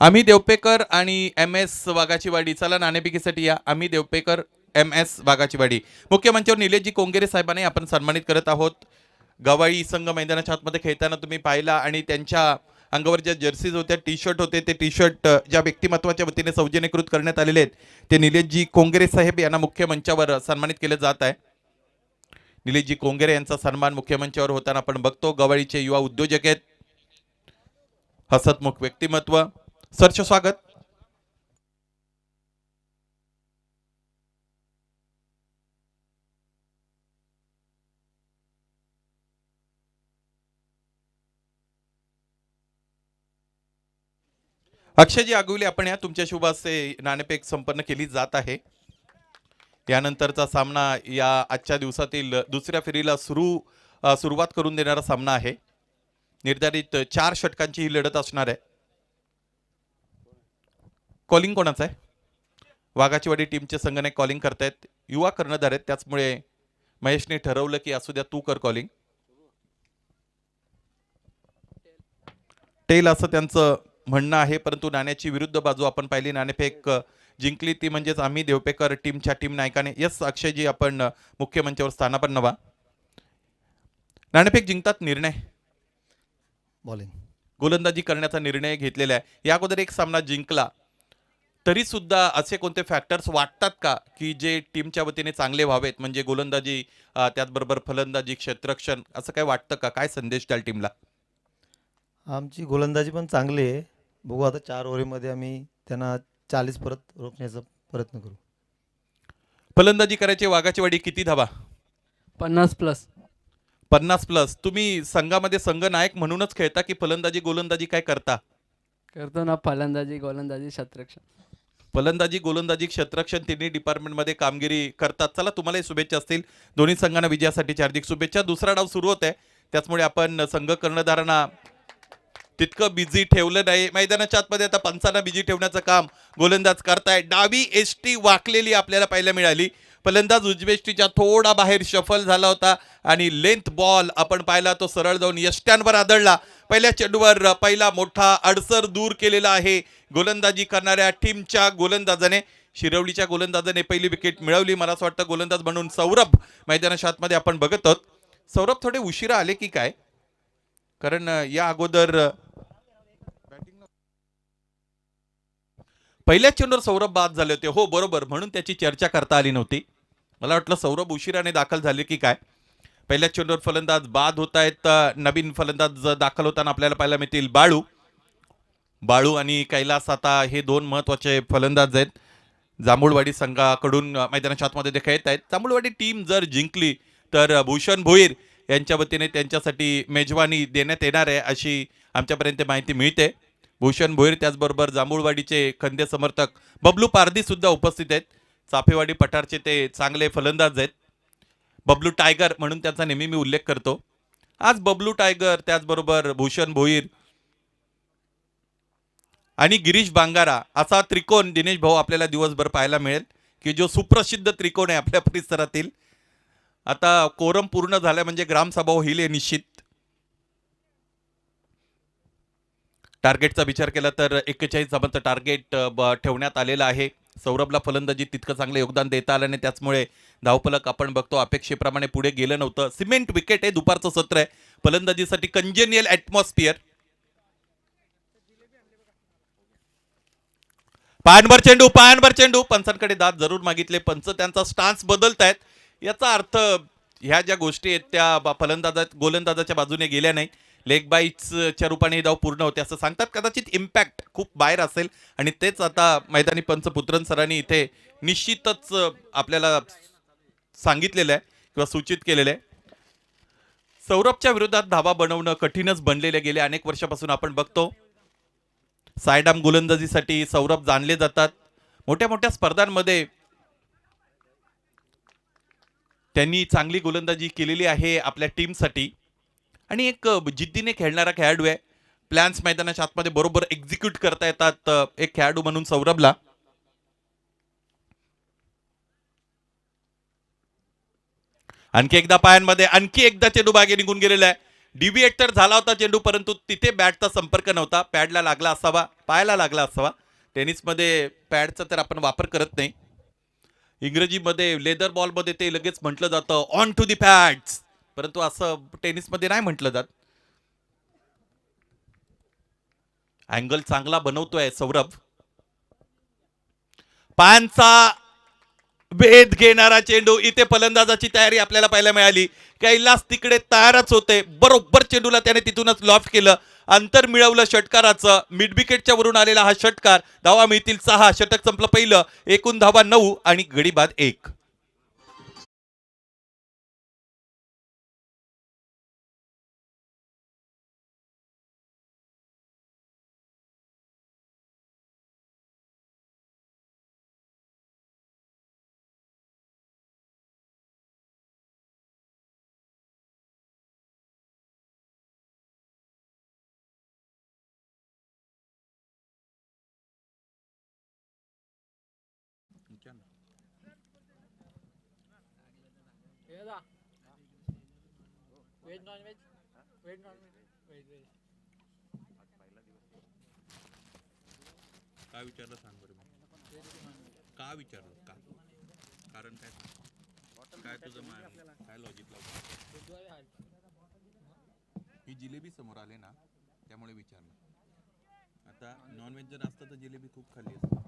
आम्ही देवपेकर आणि एम एस वाघाचीवाडी, चला नाणेफेकीसाठी या. आम्ही देवपेकर, एम एस वाघाचीवाडी. मुख्य मंचावर निलेशजी कोंगेरे साहेबांनी आपण सन्मानित करत आहोत. गवाई संघ मैदानाच्या आतमध्ये खेळताना तुम्ही पाहिला आणि त्यांच्या अंगावर ज्या जर्सीज होत्या, टी शर्ट होते, ते टी शर्ट ज्या व्यक्तिमत्वाच्या वतीने सौजन्यकृत करण्यात आलेले आहेत ते निलेशजी कोंगेरे साहेब यांना मुख्य मंचावर सन्मानित केले जात आहे. निलेशजी कोंगेरे यांचा सन्मान मुख्य मंचावर होताना आपण बघतो. गवाळीचे युवा उद्योजक आहेत, हसतमुख व्यक्तिमत्व. सरच स्वागत. अक्षयजी आगवले, आपण या तुमच्या शुभ हस्ते नाणेफेक संपन्न केली जात आहे. यानंतरचा सामना या आजच्या दिवसातील दुसऱ्या फेरीला सुरुवात करून देणारा सामना आहे. निर्धारित 4 षटकांची ही लढत असणार आहे. कॉलिंग कोणाचं आहे? वाघाचीवाडी टीमचे संघनायक कॉलिंग करतायत. युवा कर्णधार आहेत, त्याचमुळे महेशने ठरवलं की असू द्या, तू कर कॉलिंग. टेल असं त्यांचं म्हणणं आहे, परंतु नाण्याची विरुद्ध बाजू आपण पाहिली. नाणेफेक जिंकली ती म्हणजेच आम्ही देवपेकर टीमच्या टीम नायकाने. यस अक्षयजी, आपण मुख्य मंचावर स्थानापन्न व्हा. नाणेफेक जिंकतात, निर्णय बॉलिंग गोलंदाजी करण्याचा निर्णय घेतलेला आहे. या अगोदर एक सामना जिंकला, तरी सुद्धा असे कोणते फॅक्टर्स वाटतात का की जे टीमच्या वतीने चांगले व्हावेत? म्हणजे गोलंदाजी, त्याचबरोबर फलंदाजी, क्षेत्ररक्षण, असं काय वाटतं का? काय संदेश द्याल टीमला? आमची गोलंदाजी पण चांगली आहे. बघू आता 4 ओव्हरमध्ये आम्ही त्यांना 40 परत रोखण्याचा प्रयत्न करू. फलंदाजी करायची वाघाचीवाडी, किती धावा? 50+. 50+. तुम्ही संघामध्ये संघनायक म्हणूनच खेळता की फलंदाजी गोलंदाजी काय करता? करतो ना, फलंदाजी, गोलंदाजी, क्षेत्ररक्षण. फलंदाजी, गोलंदाजी, क्षेत्ररक्षण तिन्ही डिपार्टमेंटमध्ये कामगिरी करतात. चला, तुम्हालाही शुभेच्छा असतील. दोन्ही संघांना विजयासाठी हार्दिक शुभेच्छा. दुसरा डाव सुरू होत आहे, त्याचमुळे आपण संघ कर्णधारांना तितकं बिझी ठेवलं नाही. मैदानाच्या आतमध्ये आता पंचांना बिझी ठेवण्याचं काम गोलंदाज करताय. डावी एसटी वाकलेली आपल्याला पाहायला मिळाली. फलंदाज उजव्या एसटीच्या थोडा बाहेर शफल झाला होता आणि लेंथ बॉल आपण पाहिला, तो सरळ जाऊन यष्ट्यांवर आदळला. पहिल्या चेंडूवर पहिला मोठा अडसर दूर केलेला आहे गोलंदाजी करणाऱ्या टीमच्या गोलंदाजाने. शिरवलीच्या गोलंदाजाने पहिली विकेट मिळवली. मला असं वाटतं गोलंदाज म्हणून सौरभ मैदानाच्या आतमध्ये आपण बघत आहोत. सौरभ थोडे उशिरा आले की काय? कारण या अगोदर पहिल्या चेंडूवर सौरभ बाद झाले होते. हो बरोबर, म्हणून त्याची चर्चा करता आली नव्हती. मला वाटलं सौरभ उशिराने दाखल झाले की काय. पहिल्या चेंडूवर फलंदाज बाद होत आहेत. नवीन फलंदाज दाखल होताना आपल्याला पाहायला मिळतील बाळू आणि कैलास. आता हे 2 महत्वाचे फलंदाज आहेत. जांभूळवाडी संघाकडून मैदानाच्या आतमध्ये देखा येत आहेत. जांभूळवाडी टीम जर जिंकली तर भूषण भोईर यांच्या वतीने त्यांच्यासाठी मेजवानी देण्यात येणार आहे, अशी आमच्यापर्यंत माहिती मिळते. भूषण भोईर, त्याचबरोबर जांभूळवाडीचे खंदे समर्थक बबलू पारधी सुद्धा उपस्थित आहेत. चाफेवाडी पठारचे ते चांगले फलंदाज आहेत. बबलू टायगर म्हणून त्यांचा नेहमी मी उल्लेख करतो. आज बबलू टायगर, त्याचबरोबर भूषण भोईर आणि गिरीश बांगारा असा त्रिकोण दिनेश भाऊ आपल्याला दिवसभर पाहायला मिळेल, की जो सुप्रसिद्ध त्रिकोण आहे आपल्या परिसरातील. आता कोरम पूर्ण झाला म्हणजे ग्रामसभा होईल हे निश्चित. टार्गेटचा विचार केला तर 41 धावांचं टार्गेट ठेवण्यात आलेलं आहे. सौरभला फलंदाजी तितकं चांगलं योगदान देता आलं नाही, त्याचमुळे धावफलक आपण बघतो अपेक्षेप्रमाणे पुढे गेलं नव्हतं. सिमेंट विकेट आहे, दुपारचं सत्र आहे, फलंदाजीसाठी कंजेनियल ॲटमॉस्फिअर. पायांवर चेंडू. पंचांकडे दाद जरूर मागितले. पंच त्यांचा स्टान्स बदलतायत. याचा अर्थ ह्या ज्या गोष्टी आहेत त्या गोलंदाजाच्या बाजूने गेल्या नाहीत. लेग बाईट्सच्या रूपाने धाव पूर्ण होते असं सांगतात. कदाचित इम्पॅक्ट खूप बाहेर असेल आणि तेच आता मैदानी पंच पुत्रन सरांनी इथे निश्चितच आपल्याला सांगितलेलं आहे किंवा सूचित केलेलं आहे. सौरभच्या विरोधात धावा बनवणं कठीणच बनलेले गेले अनेक वर्षापासून आपण बघतो. सायडाम गोलंदाजीसाठी सौरभ जाणले जातात. मोठ्या मोठ्या स्पर्धांमध्ये त्यांनी चांगली गोलंदाजी केलेली आहे आपल्या टीमसाठी आणि एक जिद्दीने खेळणारा खेळाडू आहे. प्लॅन्स मैदानाच्या आतमध्ये बरोबर एक्झिक्यूट करता येतात एक खेळाडू म्हणून सौरभला. आणखी एकदा पायांमध्ये, आणखी एकदा चेंडू बागे निघून गेलेला आहे. डिव्हिएट तर झाला होता चेंडू, परंतु तिथे बॅटचा संपर्क नव्हता. पॅडला लागला असावा, पायाला लागला असावा. टेनिसमध्ये पॅडचा तर आपण वापर करत नाही. इंग्रजीमध्ये लेदर बॉलमध्ये ते लगेच म्हटलं जातं ऑन टू दी पॅड्स, परंतु असं टेनिसमध्ये नाही म्हटलं जात. अँगल चांगला बनवतोय सौरभ. पायांचा भेद घेणारा चेंडू. इथे फलंदाजाची तयारी आपल्याला पाहायला मिळाली. कैलास तिकडे तयारच होते. बरोबर चेंडूला त्याने तिथूनच लॉफ्ट केलं. अंतर मिळवलं षटकाराचं. मिड विकेटच्या वरून आलेला हा षटकार. धावा मिळतील 6. षटक संपलं पहिलं. एकूण धावा 9 आणि गडी बाद 1. काय विचारलं सांग बरं. का विचारलं का? कारण काय? काय तुझं काय लॉजिक लावलं? ही जिलेबी समोर आले ना, त्यामुळे विचारलं. आता नॉनव्हेज जर असतं तर जिलेबी खूप खाल्ली असते.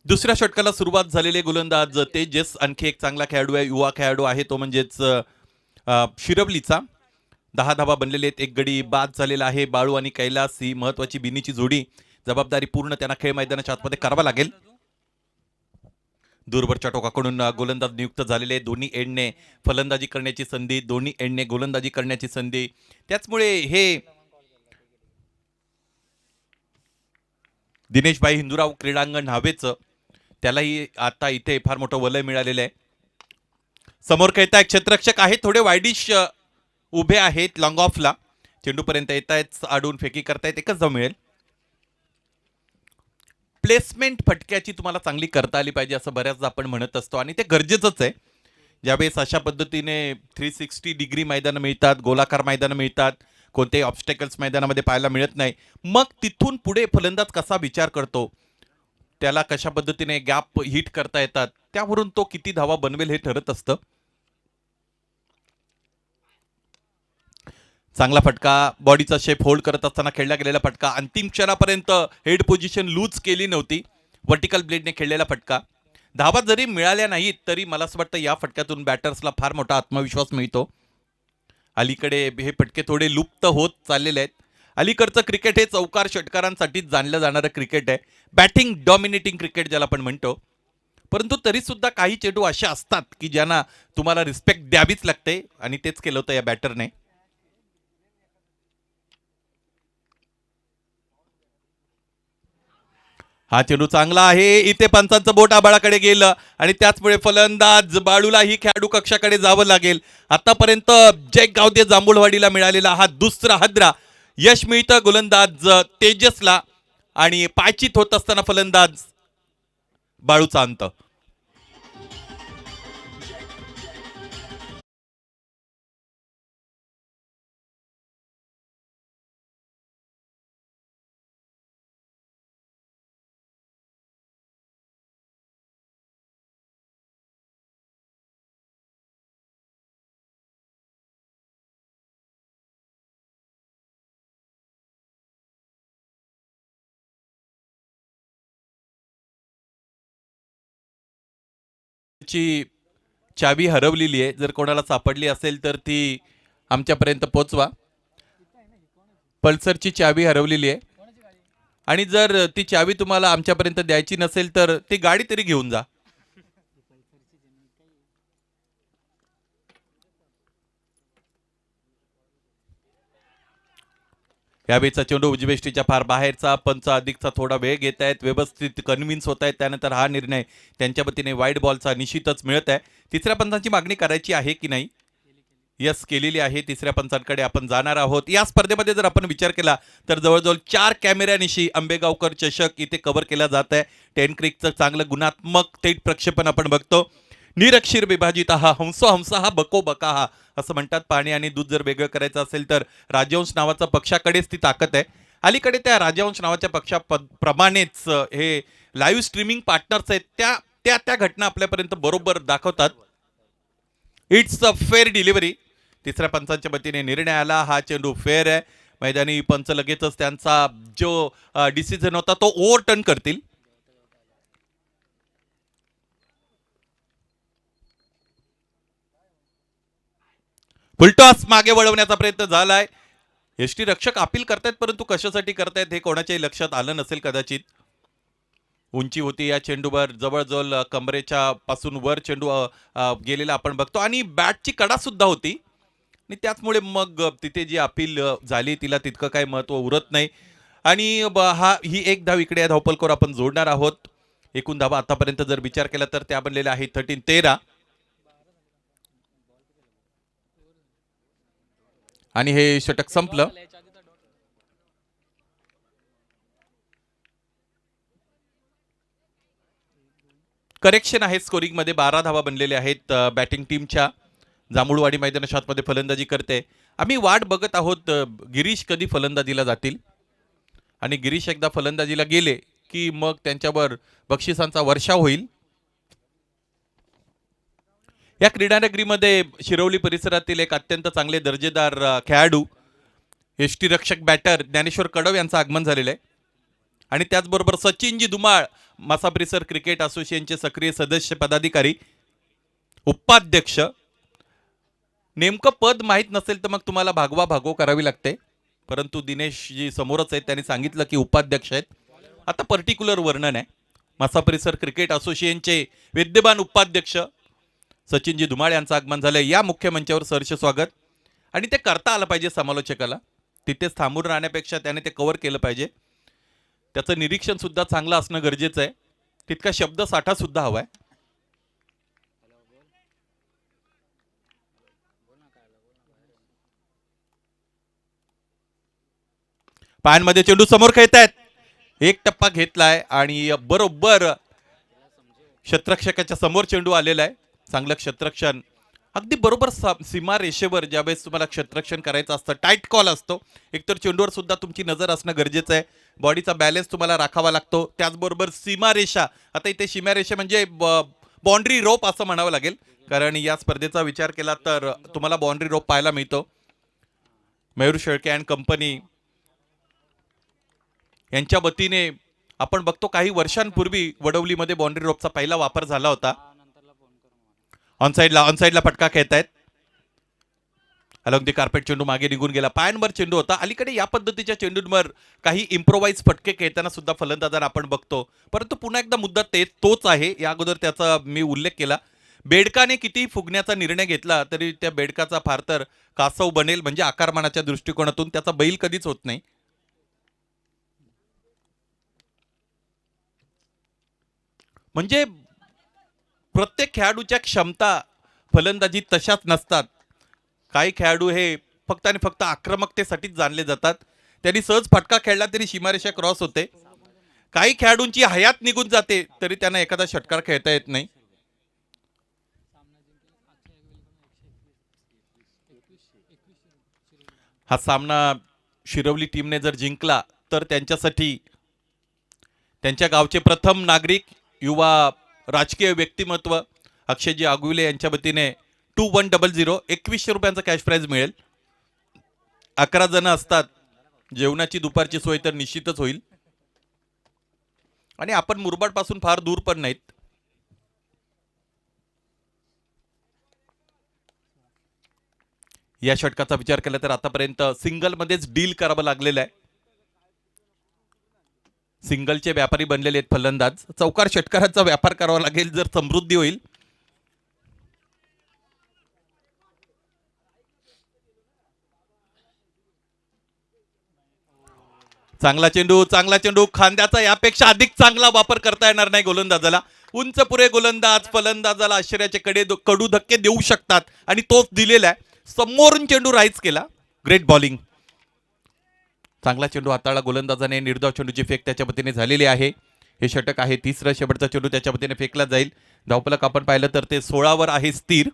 दुसऱ्या षटकाला सुरुवात झालेले गोलंदाज तेजस आणखी एक चांगला खेळाडू आहे, युवा खेळाडू आहे तो म्हणजेच शिरवलीचा. 10 धावा बनलेले आहेत. एक गडी बाद झालेला आहे. बाळू आणि कैलास ही महत्वाची बिनीची जोडी. जबाबदारी पूर्ण त्यांना खेळ मैदानाच्या आतमध्ये करावा लागेल. दूरवरच्या टोकाकडून गोलंदाज नियुक्त झालेले. दोन्ही एंडने फलंदाजी करण्याची संधी, दोन्ही एंडने गोलंदाजी करण्याची संधी. त्याचमुळे हे दिनेशभाई हिंदूराव क्रीडांगण हवेचं, त्यालाही आता इथे फार मोठं वलय मिळालेलं आहे. समोर खेळताय क्षेत्ररक्षक आहेत, थोडे वायडिश उभे आहेत लॉंग ऑफला. चेंडूपर्यंत येत आहेत, आडून फेकी करतायत. एकच धाव मिळेल. प्लेसमेंट फटक्याची तुम्हाला चांगली करता आली पाहिजे असं बऱ्याचदा आपण म्हणत असतो आणि ते गरजेचंच आहे. ज्यावेळेस अशा पद्धतीने 360 डिग्री मैदानं मिळतात, गोलाकार मैदानं मिळतात, कोणतेही ऑब्स्टेकल्स मैदानामध्ये पाहायला मिळत नाही, मग तिथून पुढे फलंदाज कसा विचार करतो, त्याला कशा पद्धतीने गॅप हिट करता येतात, त्यावरून तो किती धावा बनवेल हे ठरत असतं. चांगला फटका, बॉडीचा शेप होल्ड करत असताना खेळला गेलेला फटका. अंतिम क्षणापर्यंत हेड पोझिशन लूज केली नव्हती. वर्टिकल ब्लेडने खेळलेला फटका. धावा जरी मिळाल्या नाहीत तरी मला असं वाटतं या फटक्यातून बॅटर्सला फार मोठा आत्मविश्वास मिळतो. अलीकडे हे फटके थोडे लुप्त होत चाललेले आहेत. अलीकडचं क्रिकेट हे चौकार षटकारांसाठीच जाणलं जाणारं क्रिकेट आहे. बॅटिंग डॉमिनेटिंग क्रिकेट ज्याला आपण म्हणतो. परंतु तरी सुद्धा काही चेंडू असे असतात की ज्यांना तुम्हाला रिस्पेक्ट द्यावीच लागते आणि तेच केलं होतं या बॅटरने. हा चेंडू चांगला आहे. इथे पंचांचं बोट आबाळाकडे गेलं आणि त्याचमुळे फलंदाज बाळूला ही खेळाडू कक्षाकडे जावं लागेल. आतापर्यंत जय गावदे जांभूळवाडीला मिळालेला हा दुसरा हद्रा. यश मिळतं गोलंदाज तेजसला आणि पायचीत होत असताना फलंदाज बाळूचा अंत. चावी हरवलेली आहे. जर कोणाला सापडली असेल तर ती आमच्यापर्यंत पोचवा. पल्सरची चावी हरवलेली आहे आणि जर ती चावी तुम्हाला आमच्यापर्यंत द्यायची नसेल तर ती गाडी तरी घेऊन जा. यावेळीचा चेंडू उजवेष्टीच्या फार बाहेरचा. पंच अधिकचा थोडा वेळ घेत आहेत, व्यवस्थित कन्व्हिन्स होत आहेत. त्यानंतर हा निर्णय त्यांच्या वतीने वाईड बॉलचा निश्चितच मिळत आहे. तिसऱ्या पंचांची मागणी करायची आहे की नाही? यस, केलेली आहे. तिसऱ्या पंचांकडे आपण जाणार आहोत. या स्पर्धेमध्ये जर आपण विचार केला तर जवळजवळ 4 कॅमेऱ्यानिशी आंबेगावकर चषक इथे कव्हर केला जात आहे. 10 क्रिकचं चांगलं गुणात्मक थेट प्रक्षेपण आपण बघतो. निरक्षीर विभाजित हा हंसो हंसा हा बको बका हा असं म्हणतात. पाणी आणि दूध जर वेगळं करायचं असेल तर राजवंश नावाच्या पक्षाकडेच ती ताकद आहे. अलीकडे त्या राजवंश नावाच्या पक्षाप्रमाणेच हे लाईव्ह स्ट्रीमिंग पार्टनर्स आहेत, त्या त्या त्या घटना आपल्यापर्यंत बरोबर दाखवतात. It's a fair delivery. तिसऱ्या पंचांच्या वतीने निर्णय आला. हा चेंडू फेअर आहे. मैदानी पंच लगेचच त्यांचा जो डिसिजन होता तो ओव्हरटर्न करतील. फुलटॉस मागे वळवण्याचा प्रयत्न झालाय. एसटी रक्षक अपील करतायत, परंतु कशासाठी करतायत हे कोणाच्याही लक्षात आलं नसेल कदाचित. उंची होती या चेंडूवर, जवळजवळ कमरेच्या पासून वर चेंडू गेलेला आपण बघतो आणि बॅटची कडा सुद्धा होती आणि त्याचमुळे मग तिथे जी अपील झाली तिला तितकं काही महत्त्व उरत नाही. आणि ही एक धाव इकडे या धावपलकोर आपण जोडणार आहोत. एकूण धावा आतापर्यंत जर विचार केला तर त्या बनलेल्या आहेत 13. आणि हे षटक संपलं. करेक्शन आहे स्कोरिंग मध्ये. 12 धावा बनलेल्या आहेत बॅटिंग टीमच्या. जांभूळवाडी मैदानामध्ये फलंदाजी करते. आम्ही वाट बघत आहोत गिरीश कधी फलंदाजीला जातील आणि गिरीश एकदा फलंदाजीला गेले की मग त्यांच्यावर बक्षिसांचा वर्षाव होईल. या क्रीडानगरीमध्ये शिरवली परिसरातील एक अत्यंत चांगले दर्जेदार खेळाडू एसटी रक्षक बॅटर ज्ञानेश्वर कडव यांचं आगमन झालेलं आहे आणि त्याचबरोबर सचिनजी धुमाळ मासा परिसर क्रिकेट असोसिएशनचे सक्रिय सदस्य पदाधिकारी उपाध्यक्ष. नेमकं पद माहीत नसेल तर मग तुम्हाला भागवा करावी लागते, परंतु दिनेशजी समोरच आहेत, त्यांनी सांगितलं की उपाध्यक्ष आहेत. आता पर्टिक्युलर वर्णन आहे. मासा परिसर क्रिकेट असोसिएशनचे विद्यमान उपाध्यक्ष सचिनजी धुमाळ यांचं आगमन झालंय. या मुख्य मंचावर सहर्ष स्वागत. आणि ते करता आलं पाहिजे समालोचकाला. तिथेच थांबून राहण्यापेक्षा त्याने ते कव्हर केलं पाहिजे. त्याचं निरीक्षण सुद्धा चांगलं असणं गरजेचं आहे. तितका शब्द साठा सुद्धा हवाय. पायांमध्ये चेंडू समोर खेळतायत. एक टप्पा घेतलाय आणि बरोबर क्षेत्ररक्षकाच्या समोर चेंडू आलेला आहे. चांगलं क्षेत्ररक्षण अगदी बरोबर सीमा रेषेवर ज्यावेळेस तुम्हाला क्षेत्ररक्षण करायचं असतं टाईट कॉल असतो. एकतर चेंडूवर सुद्धा तुमची नजर असणं गरजेचं आहे. बॉडीचा बॅलन्स तुम्हाला राखावा लागतो. त्याचबरोबर सीमा रेषा, आता इथे सीमा रेषा म्हणजे बाउंड्री रोप असं म्हणावं लागेल, कारण या स्पर्धेचा विचार केला तर तुम्हाला बाउंड्री रोप पाहायला मिळतो. मयूर शेळके अँड कंपनी यांच्या वतीने आपण बघतो काही वर्षांपूर्वी वडवलीमध्ये बाउंड्री रोपचा पहिला वापर झाला होता. ऑनसाइडला फटका खेळतायत. अलॉंग दी कार्पेट चेंडू मागे निघून गेला. पायांवर चेंडू होता. अलीकडे या पद्धतीच्या चेंडूंवर काही इम्प्रोवाइज फटके खेळताना सुद्धा फलंदाजांना आपण बघतो, परंतु पुन्हा एकदा मुद्दा तोच आहे. या अगोदर त्याचा मी उल्लेख केला. बेडकाने किती फुगण्याचा निर्णय घेतला तरी त्या बेडकाचा फार तर कासव बनेल, म्हणजे आकारमानाच्या दृष्टिकोनातून त्याचा बैल कधीच होत नाही. म्हणजे प्रत्येक खेळाडूच्या क्षमता फलंदाजीत तशाच नसतात. काही खेळाडू हे फक्त आणि फक्त आक्रमकतेसाठीच जाणले जातात. त्यांनी सहज फटका खेळला तरी सीमारेषा क्रॉस होते. काही खेळाडूंची हयात निघून जाते तरी त्यांना एखादा षटकार खेळता येत नाही. हा सामना शिरवली टीमने जर जिंकला तर त्यांच्यासाठी त्यांच्या गावचे प्रथम नागरिक, युवा राजकीय व्यक्तिमत्व अक्षयजी आगुले यांच्या वतीने 2100 2100 रुपयांचा कॅश प्राइज मिळेल. 11 जण असतात. जेवणाची दुपारची सोय तर निश्चितच होईल आणि आपण मुरबाड पासून फार दूर पण नाहीत. या षटकाचा विचार केला तर आतापर्यंत सिंगलमध्येच डील करावं लागलेलं आहे. सिंगलचे व्यापारी बनलेले आहेत फलंदाज. चौकार षटकाराचा व्यापार करावा लागेल जर समृद्धी होईल. चांगला चेंडू खांद्याचा यापेक्षा अधिक चांगला वापर करता येणार नाही गोलंदाजाला. उंच पुरे गोलंदाज फलंदाजाला आश्चर्याचे कडू धक्के देऊ शकतात आणि तोच दिलेला आहे. समोरून चेंडू राईज केला. Great bowling. चांगला चेंडू हाताळला गोलंदाजाने. निर्धाव चेंडूची फेक त्याच्या वतीने झालेली आहे. हे षटक आहे. तिसरा शेवटचा चेंडू त्याच्या वतीने फेकला जाईल. धावफलक आपण पाहिलं तर ते 16 वर आहे स्थिर.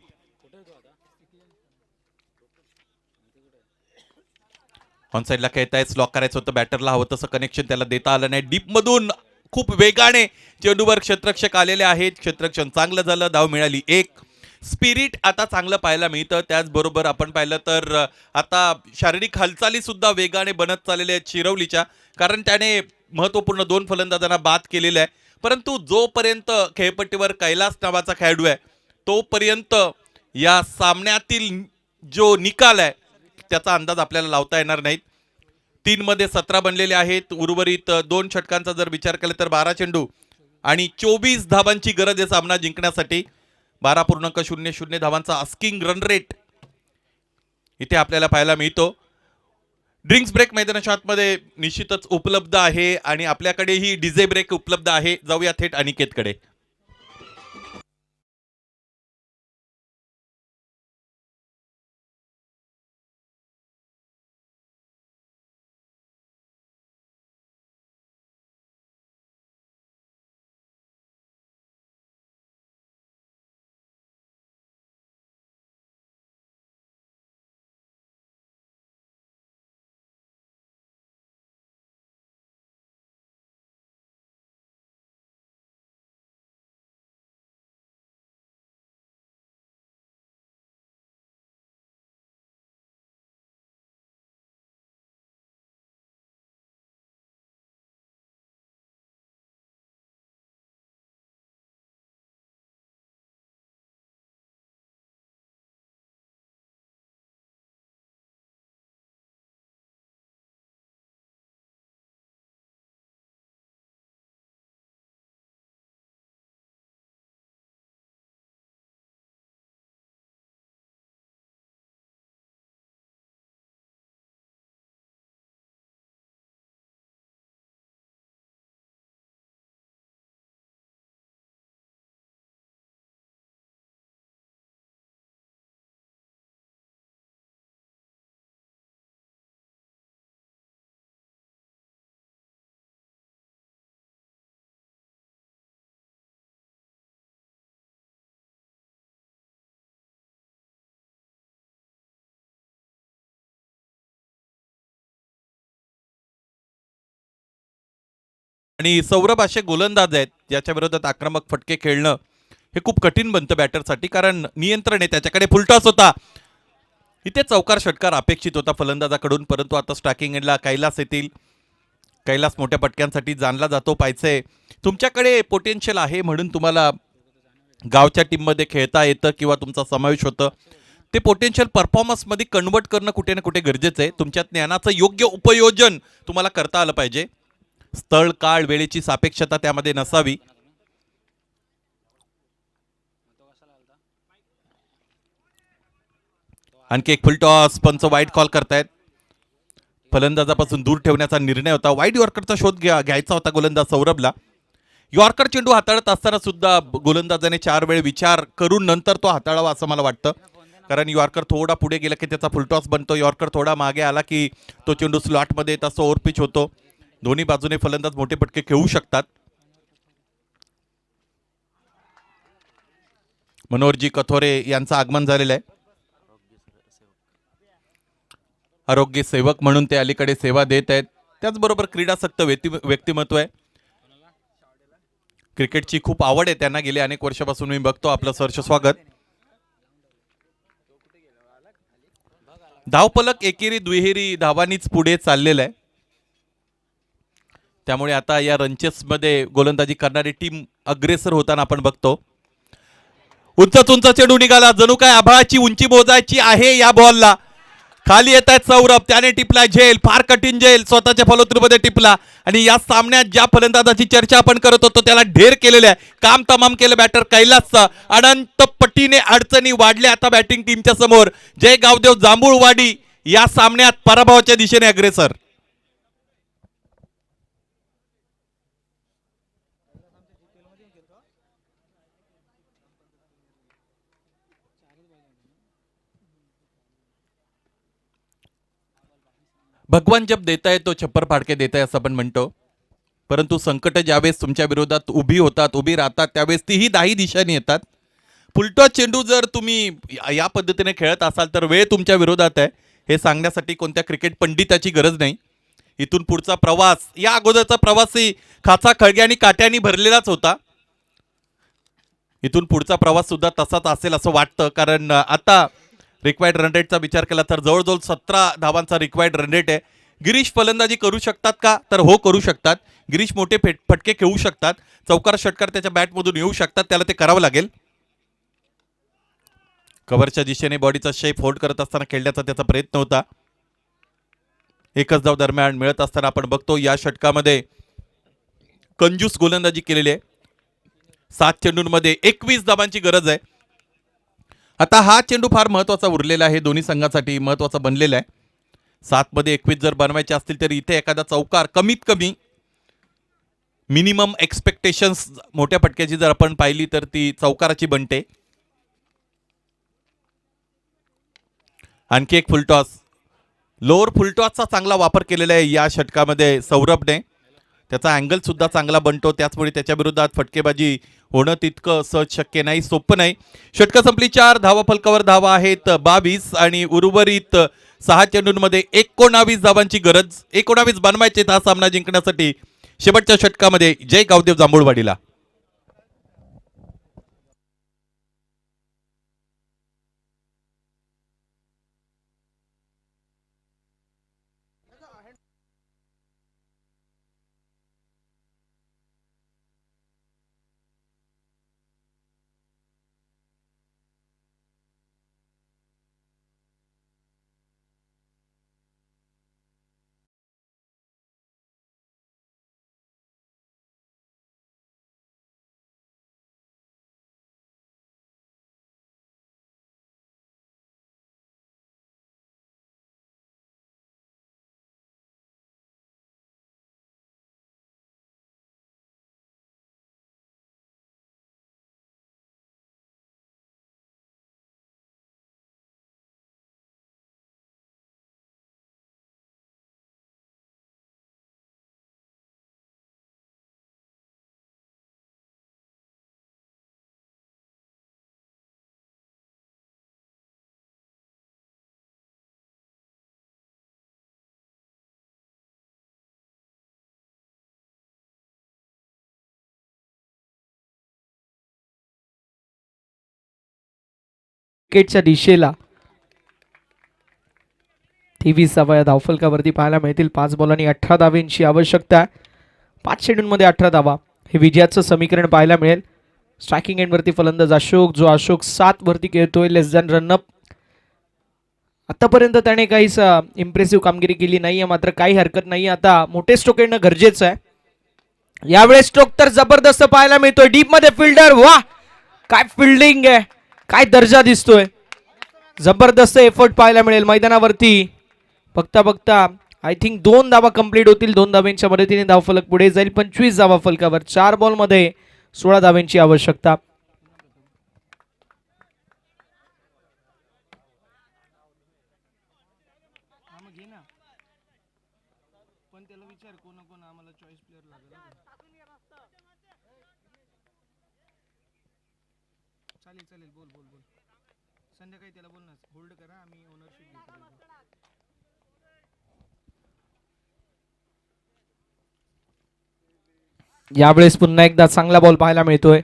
ऑन साईडला खेळताय. लॉक करायचं होतं बॅटरला. हवं तसं कनेक्शन त्याला देता आलं नाही. डीप मधून खूप वेगाने चेंडूवर क्षेत्ररक्षक आलेले आहेत. क्षेत्ररक्षण चांगलं झालं. धाव मिळाली 1. स्पिरिट आता चांगलं पाहायला मिळतं. त्याचबरोबर आपण पाहिलं तर आता शारीरिक हालचाली सुद्धा वेगाने बनत चाललेल्या आहेत शिरवलीच्या. कारण त्याने महत्वपूर्ण 2 फलंदाजांना बाद केलेला आहे. परंतु जोपर्यंत खेळपट्टीवर कैलास नावाचा खेळाडू आहे तोपर्यंत या सामन्यातील जो निकाल आहे त्याचा अंदाज आपल्याला लावता येणार नाहीत. 3 मध्ये 17 बनलेले आहेत. उर्वरित 2 षटकांचा जर विचार केला तर 12 चेंडू आणि 24 धावांची गरज आहे सामना जिंकण्यासाठी. 12.00 धावांचा आस्किंग रन रेट इथे आपल्याला पाहायला मिळतो. ड्रिंक्स ब्रेक मैदानाच्या आतमध्ये निश्चितच उपलब्ध आहे आणि आपल्याकडेही डीजे ब्रेक उपलब्ध आहे. जाऊया थेट अनिकेतकडे. आणि सौरभ असे गोलंदाज आहेत ज्याच्या विरोधात आक्रमक फटके खेळणं हे खूप कठीण बनतं बॅटरसाठी. कारण नियंत्रण आहे त्याच्याकडे. फुलटॉस होता. इथे चौकार षटकार अपेक्षित होता फलंदाजाकडून. परंतु आता स्ट्रायकिंग एंडला कैलास येतील. कैलास मोठ्या पटक्यांसाठी जाणला जातो. पाहिजे तुमच्याकडे पोटेन्शियल आहे म्हणून तुम्हाला गावच्या टीममध्ये खेळता येतं किंवा तुमचा समावेश होतं. ते पोटेन्शियल परफॉर्मन्समध्ये कन्वर्ट करणं कुठे ना कुठे गरजेचं आहे. तुमच्या ज्ञानाचं योग्य उपयोजन तुम्हाला करता आलं पाहिजे. स्थळ काळ वेळेची सापेक्षता त्यामध्ये नसावी. आणखी एक फुलटॉस. पंच वाईट कॉल करतायत. फलंदाजापासून दूर ठेवण्याचा निर्णय होता. वाईट यॉर्करचा शोध घ्यायचा होता गोलंदाज सौरभला. यॉर्कर चेंडू हाताळत असताना सुद्धा गोलंदाजाने 4 वेळ विचार करून नंतर तो हाताळावा असं मला वाटतं. कारण यॉर्कर थोडा पुढे गेला की त्याचा फुलटॉस बनतो. यॉर्कर थोडा मागे आला की तो चेंडू स्लॉटमध्ये येत असतो. ओव्हरपिच होतो. दोन्ही बाजूने फलंदाज मोठे पटके खेळू शकतात. मनोहरजी कथोरे यांचं आगमन झालेलं आहे. आरोग्य सेवक म्हणून ते अलीकडे सेवा देत आहेत. त्याचबरोबर क्रीडासक्त व्यक्तिमत्व आहे. क्रिकेटची खूप आवड आहे त्यांना. गेले अनेक वर्षापासून मी बघतो. आपलं सहर्ष स्वागत. धावफलक एकेरी दुहेरी धावांनीच पुढे चाललेलं आहे. त्यामुळे आता या रनचेसमध्ये गोलंदाजी करणारी टीम अग्रेसर होताना आपण बघतो. उंच चेंडू निघाला. जणू काय आभाळाची उंची मोजायची आहे या बॉलला. खाली येत आहेत सौरभ, त्याने टिपला झेल, फार कठीण झेल स्वतःच्या फॉलोथ्रूमध्ये टिपला. आणि या सामन्यात ज्या फलंदाजाची चर्चा आपण करत होतो त्याला ढेर केलेले आहे, काम तमाम केलं बॅटर कैलासचा. अनंत पटीने अडचणी वाढल्या आता बॅटिंग टीमच्या समोर. जय गावदेव जांभूळवाडी या सामन्यात पराभवाच्या दिशेने अग्रेसर. भगवान जब देता है तो छप्पर फाडके देता है असं आपण म्हणतो, परंतु संकट ज्यावेळेस तुमच्या विरोधात उभी होतात, उभी राहतात, त्यावेळेस तीही दाही दिशांनी येतात. फुलटॉस चेंडू जर तुम्ही या पद्धतीने खेळत असाल तर वेळ तुमच्या विरोधात आहे हे सांगण्यासाठी कोणत्या क्रिकेट पंडिताची गरज नाही. इथून पुढचा प्रवास, या अगोदरचा प्रवासही खाचा खळगे आणि काट्यांनी भरलेलाच होता. इथून पुढचा प्रवास सुद्धा तसाच असेल असं वाटतं, कारण आता रिक्वायर्ड रन रेटचा विचार केला तर जवळजवळ 17 धावांचा रिक्वायर्ड रन रेट आहे. गिरीश फलंदाजी करू शकतात का, तर हो करू शकतात. गिरीश मोठे फटके खेळू शकतात, चौकार षटकार त्याच्या बॅटमधून येऊ शकतात, त्याला ते करावं लागेल. कव्हरच्या दिशेने बॉडीचा शेप होल्ड करत असताना खेळण्याचा त्याचा प्रयत्न होता. एकच धाव दरम्यान मिळत असताना आपण बघतो या षटकामध्ये कंजूस गोलंदाजी केलेली आहे. 7 चेंडूंमध्ये 21 धावांची गरज आहे. आता हा चेंडू फार महत्त्वाचा उरलेला आहे, दोन्ही संघासाठी महत्त्वाचा बनलेला आहे. 7 मध्ये 21 जर बनवायचे असतील तर इथे एखादा चौकार, कमीत कमी मिनिमम एक्सपेक्टेशन्स मोठ्या फटक्याची जर आपण पाहिली तर ती चौकाराची बनते. आणखी एक फुलटॉस, लोअर फुलटॉसचा चांगला वापर केलेला आहे या षटकामध्ये सौरभने. त्याचा अँगल सुद्धा चांगला बनतो, त्याचमुळे त्याच्या विरोधात फटकेबाजी होणं तितकं सहज शक्य नाही, सोपं नाही. षटकं संपली, 4 धावा फलकावर धावा आहेत 22 आणि उर्वरित 6 चेंडूंमध्ये 19 धावांची गरज. 19 बनवायचे हा सामना जिंकण्यासाठी शेवटच्या षटकामध्ये जय गावदेव जांभूळवाडीला. विकेटच्या दिशेला 23व्या धावफलकावरती पाहायला मिळतील. 5 बॉल आणि 18 धावांची आवश्यकता. 5 चेंडूंमध्ये 18 धावा हे विजयाचं समीकरण पाहायला मिळेल. स्ट्रायकिंग एंडवरती फलंदाज अशोक, जो अशोक 7 वरती खेळतोय, लेस दॅन रनअप. आतापर्यंत त्याने काहीच इम्प्रेसिव्ह कामगिरी केली नाहीये, मात्र काही हरकत नाही, आता मोठे स्ट्रोक येणं गरजेचं आहे. यावेळेस स्ट्रोक तर जबरदस्त पाहायला मिळतोय. डीप मध्ये फिल्डर, वा काय फिल्डिंग आहे, काय दर्जा दिसतोय. जबरदस्त एफर्ट पाहायला मिळेल मैदानावरती. बघता बघता आय थिंक 2 धावा कंप्लीट होतील. 2 धावांच्या मदतीने धावफलक पुढे जाईल. 25 धावा फलकावर. 4 बॉल मध्ये 16 धावांची आवश्यकता. चालेल बोल संध्याकाळी त्याला बोल ना, होल्ड करा, आम्ही ओनरशिप घेतो. यावेळेस पुन्हा एकदा चांगला बॉल पाहायला मिळतोय.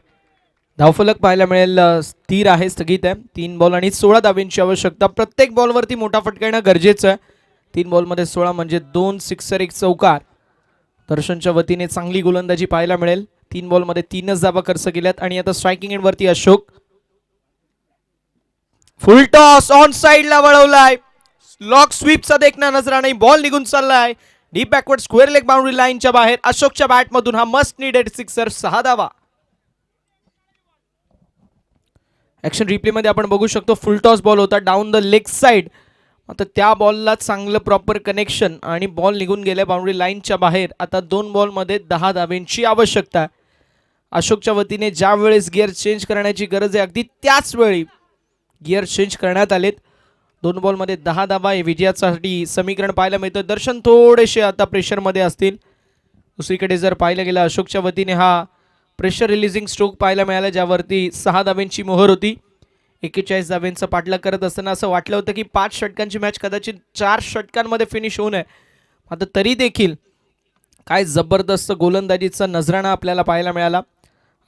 धावफलक पाहायला मिळेल स्थिर आहे, स्थगित आहे. 3 बॉल आणि 16 धावांची आवश्यकता. प्रत्येक बॉलवरती मोठा फटका येणं गरजेचं आहे. 3 बॉलमध्ये 16 म्हणजे 2 सिक्सर 1 चौकार. दर्शनच्या वतीने चांगली गोलंदाजी पाहायला मिळेल. 3 बॉलमध्ये 3च धावा खर्च केल्यात. आणि आता स्ट्रायकिंग एंडवरती अशोक. फुल टॉस ऑन साइडला वळवलाय. लॉक स्वीपचा देखना नजरा नाही. बॉल निघून चाललाय deep backward square leg boundary लाईनच्या बाहेर. अशोकच्या बॅट मधून हा मस्ट नीडेड सिक्सर, 6 धावा. ऍक्शन रिप्ले मध्ये आपण बघू शकतो फुल टॉस बॉल होता डाऊन द लेग साइड. आता त्या बॉलला चांगलं प्रॉपर कनेक्शन आणि बॉल निघून गेल्या बाउंड्री लाईनच्या बाहेर. आता 2 बॉलमध्ये 10 धावेंची आवश्यकता आहे. अशोकच्या वतीने ज्या वेळेस गिअर चेंज करण्याची गरज आहे अगदी त्याच वेळी गिअर चेंज करण्यात आलेत. 2 बॉलमध्ये 10 धावा हे विजयासाठी समीकरण पाहायला मिळतं. दर्शन थोडेसे आता प्रेशरमध्ये असतील. दुसरीकडे जर पाहिलं गेलं अशोकच्या वतीने हा प्रेशर रिलीजिंग स्ट्रोक पाहायला मिळाला ज्यावरती 6 धावेंची मोहर होती. 41 धावेंचा पाठलाग करत असताना असं वाटलं होतं की 5 षटकांची मॅच कदाचित 4 षटकांमध्ये फिनिश होऊ नये. आता तरी देखील काय जबरदस्त गोलंदाजीचा नजराणा आपल्याला पाहायला मिळाला.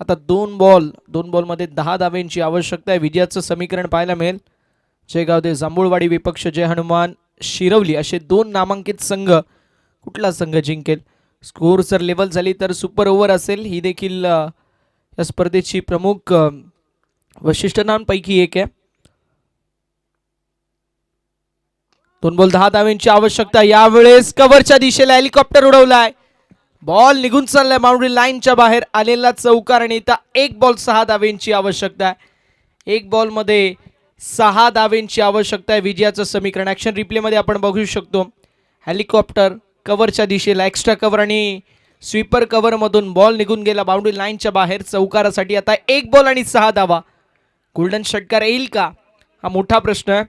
आता 2 बॉलमध्ये 10 धावेंची आवश्यकता आहे. विजयाचं समीकरण पाहायला मिळेल. जयगावदेव जांभूळवाडी विपक्ष जय हनुमान शिरवली असे 2 नामांकित संघ. कुठला संघ जिंकेल? स्कोर जर लेवल झाली तर सुपर ओव्हर असेल. ही देखील या स्पर्धेची प्रमुख वैशिष्ट्यांपैकी एक आहे. 2 बॉल 10 धावेंची आवश्यकता. यावेळेस कव्हरच्या दिशेला हेलिकॉप्टर उडवलाय. बॉल निघून चाललाय बाउंड्री लाईनच्या बाहेर आलेला चौकार आणि आता 1 बॉल 6 धावेंची आवश्यकता आहे. 1 बॉलमध्ये 6 धावेंची आवश्यकता आहे. विजयाचं समीकरण ऍक्शन रिप्ले मध्ये आपण बघू शकतो. हेलिकॉप्टर कव्हरच्या दिशेला एक्स्ट्रा कव्हर आणि स्वीपर कव्हर मधून बॉल निघून गेला बाउंड्री लाईनच्या बाहेर चौकारासाठी. आता 1 बॉल आणि 6 धावा. गोल्डन षटकार येईल का हा मोठा प्रश्न आहे.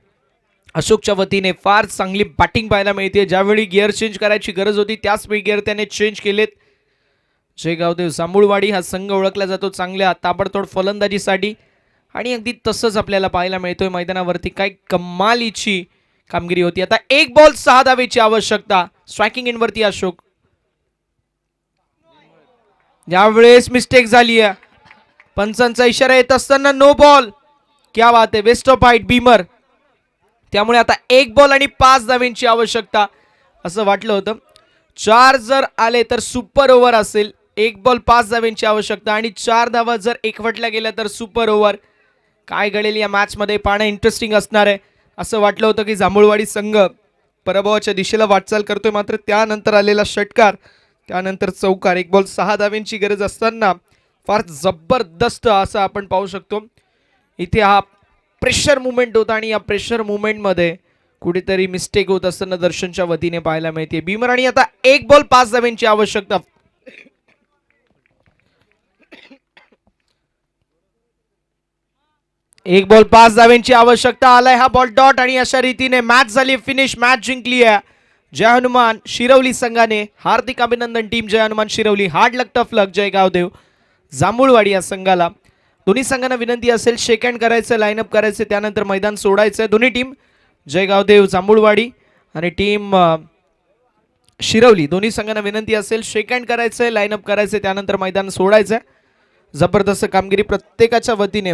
अशोकच्या वतीने फार चांगली बॅटिंग पाहायला मिळते. ज्यावेळी गिअर चेंज करायची गरज होती त्याच वेळी गिअर त्याने चेंज केलेत. जयगावदेव जांभूळवाडी हा संघ ओळखला जातो चांगल्या ताबडतोड फलंदाजीसाठी आणि अगदी तसंच आपल्याला पाहायला मिळतोय मैदानावरती. काय कमालीची कामगिरी होती. आता 1 बॉल 6 धावेची आवश्यकता. स्ट्रायकिंग इनवरती अशोक. यावेळेस मिस्टेक झाली आहे. पंचांचा इशारा येत असताना नो बॉल. क्या बात आहे. Waist of height beamer. त्यामुळे आता 1 बॉल आणि 5 धावेंची आवश्यकता. असं वाटलं होतं 4 जर आले तर सुपर ओव्हर असेल. 1 बॉल 5 धावेंची आवश्यकता आणि 4 धावा जर एकवटल्या गेल्या तर सुपर ओव्हर. काय घडेल या मॅच मध्ये पाहणं इंटरेस्टिंग असणार आहे. असं वाटलं होतं की जांभूळवाडी संघ पराभवाच्या दिशेला वाटचाल करतोय मात्र त्यानंतर आलेला षटकार त्यानंतर चौकार. 1 बॉल 6 धावेंची गरज असताना फार जबरदस्त असं आपण पाहू शकतो. इथे हा प्रेशर मुवमेंट होता आणि या प्रेशर मुवमेंटमध्ये कुठेतरी मिस्टेक होत असताना दर्शनच्या वतीने पाहायला मिळते. भीमर आणि आता 1 बॉल 5 धावेंची आवश्यकता. एक बॉल 5 धावेंची आवश्यकता. आलाय हा बॉल डॉट आणि अशा रीतीने मॅच झाली फिनिश. मॅच जिंकली आहे जय हनुमान शिरवली संघाने. हार्दिक अभिनंदन टीम जय हनुमान शिरवली. हार्ड लक टफ लक जयगावदेव जांभूळवाडी या संघाला. दोन्ही संघांना विनंती असेल शेक हँड करायचं, लाईनअप करायचं, त्यानंतर मैदान सोडायचं. दोन्ही टीम जयगावदेव जांभूळवाडी आणि टीम शिरवली दोन्ही संघांना विनंती असेल शेक हँड करायचं, लाईनअप करायचं, त्यानंतर मैदान सोडायचं. जबरदस्त कामगिरी प्रत्येकाच्या वतीने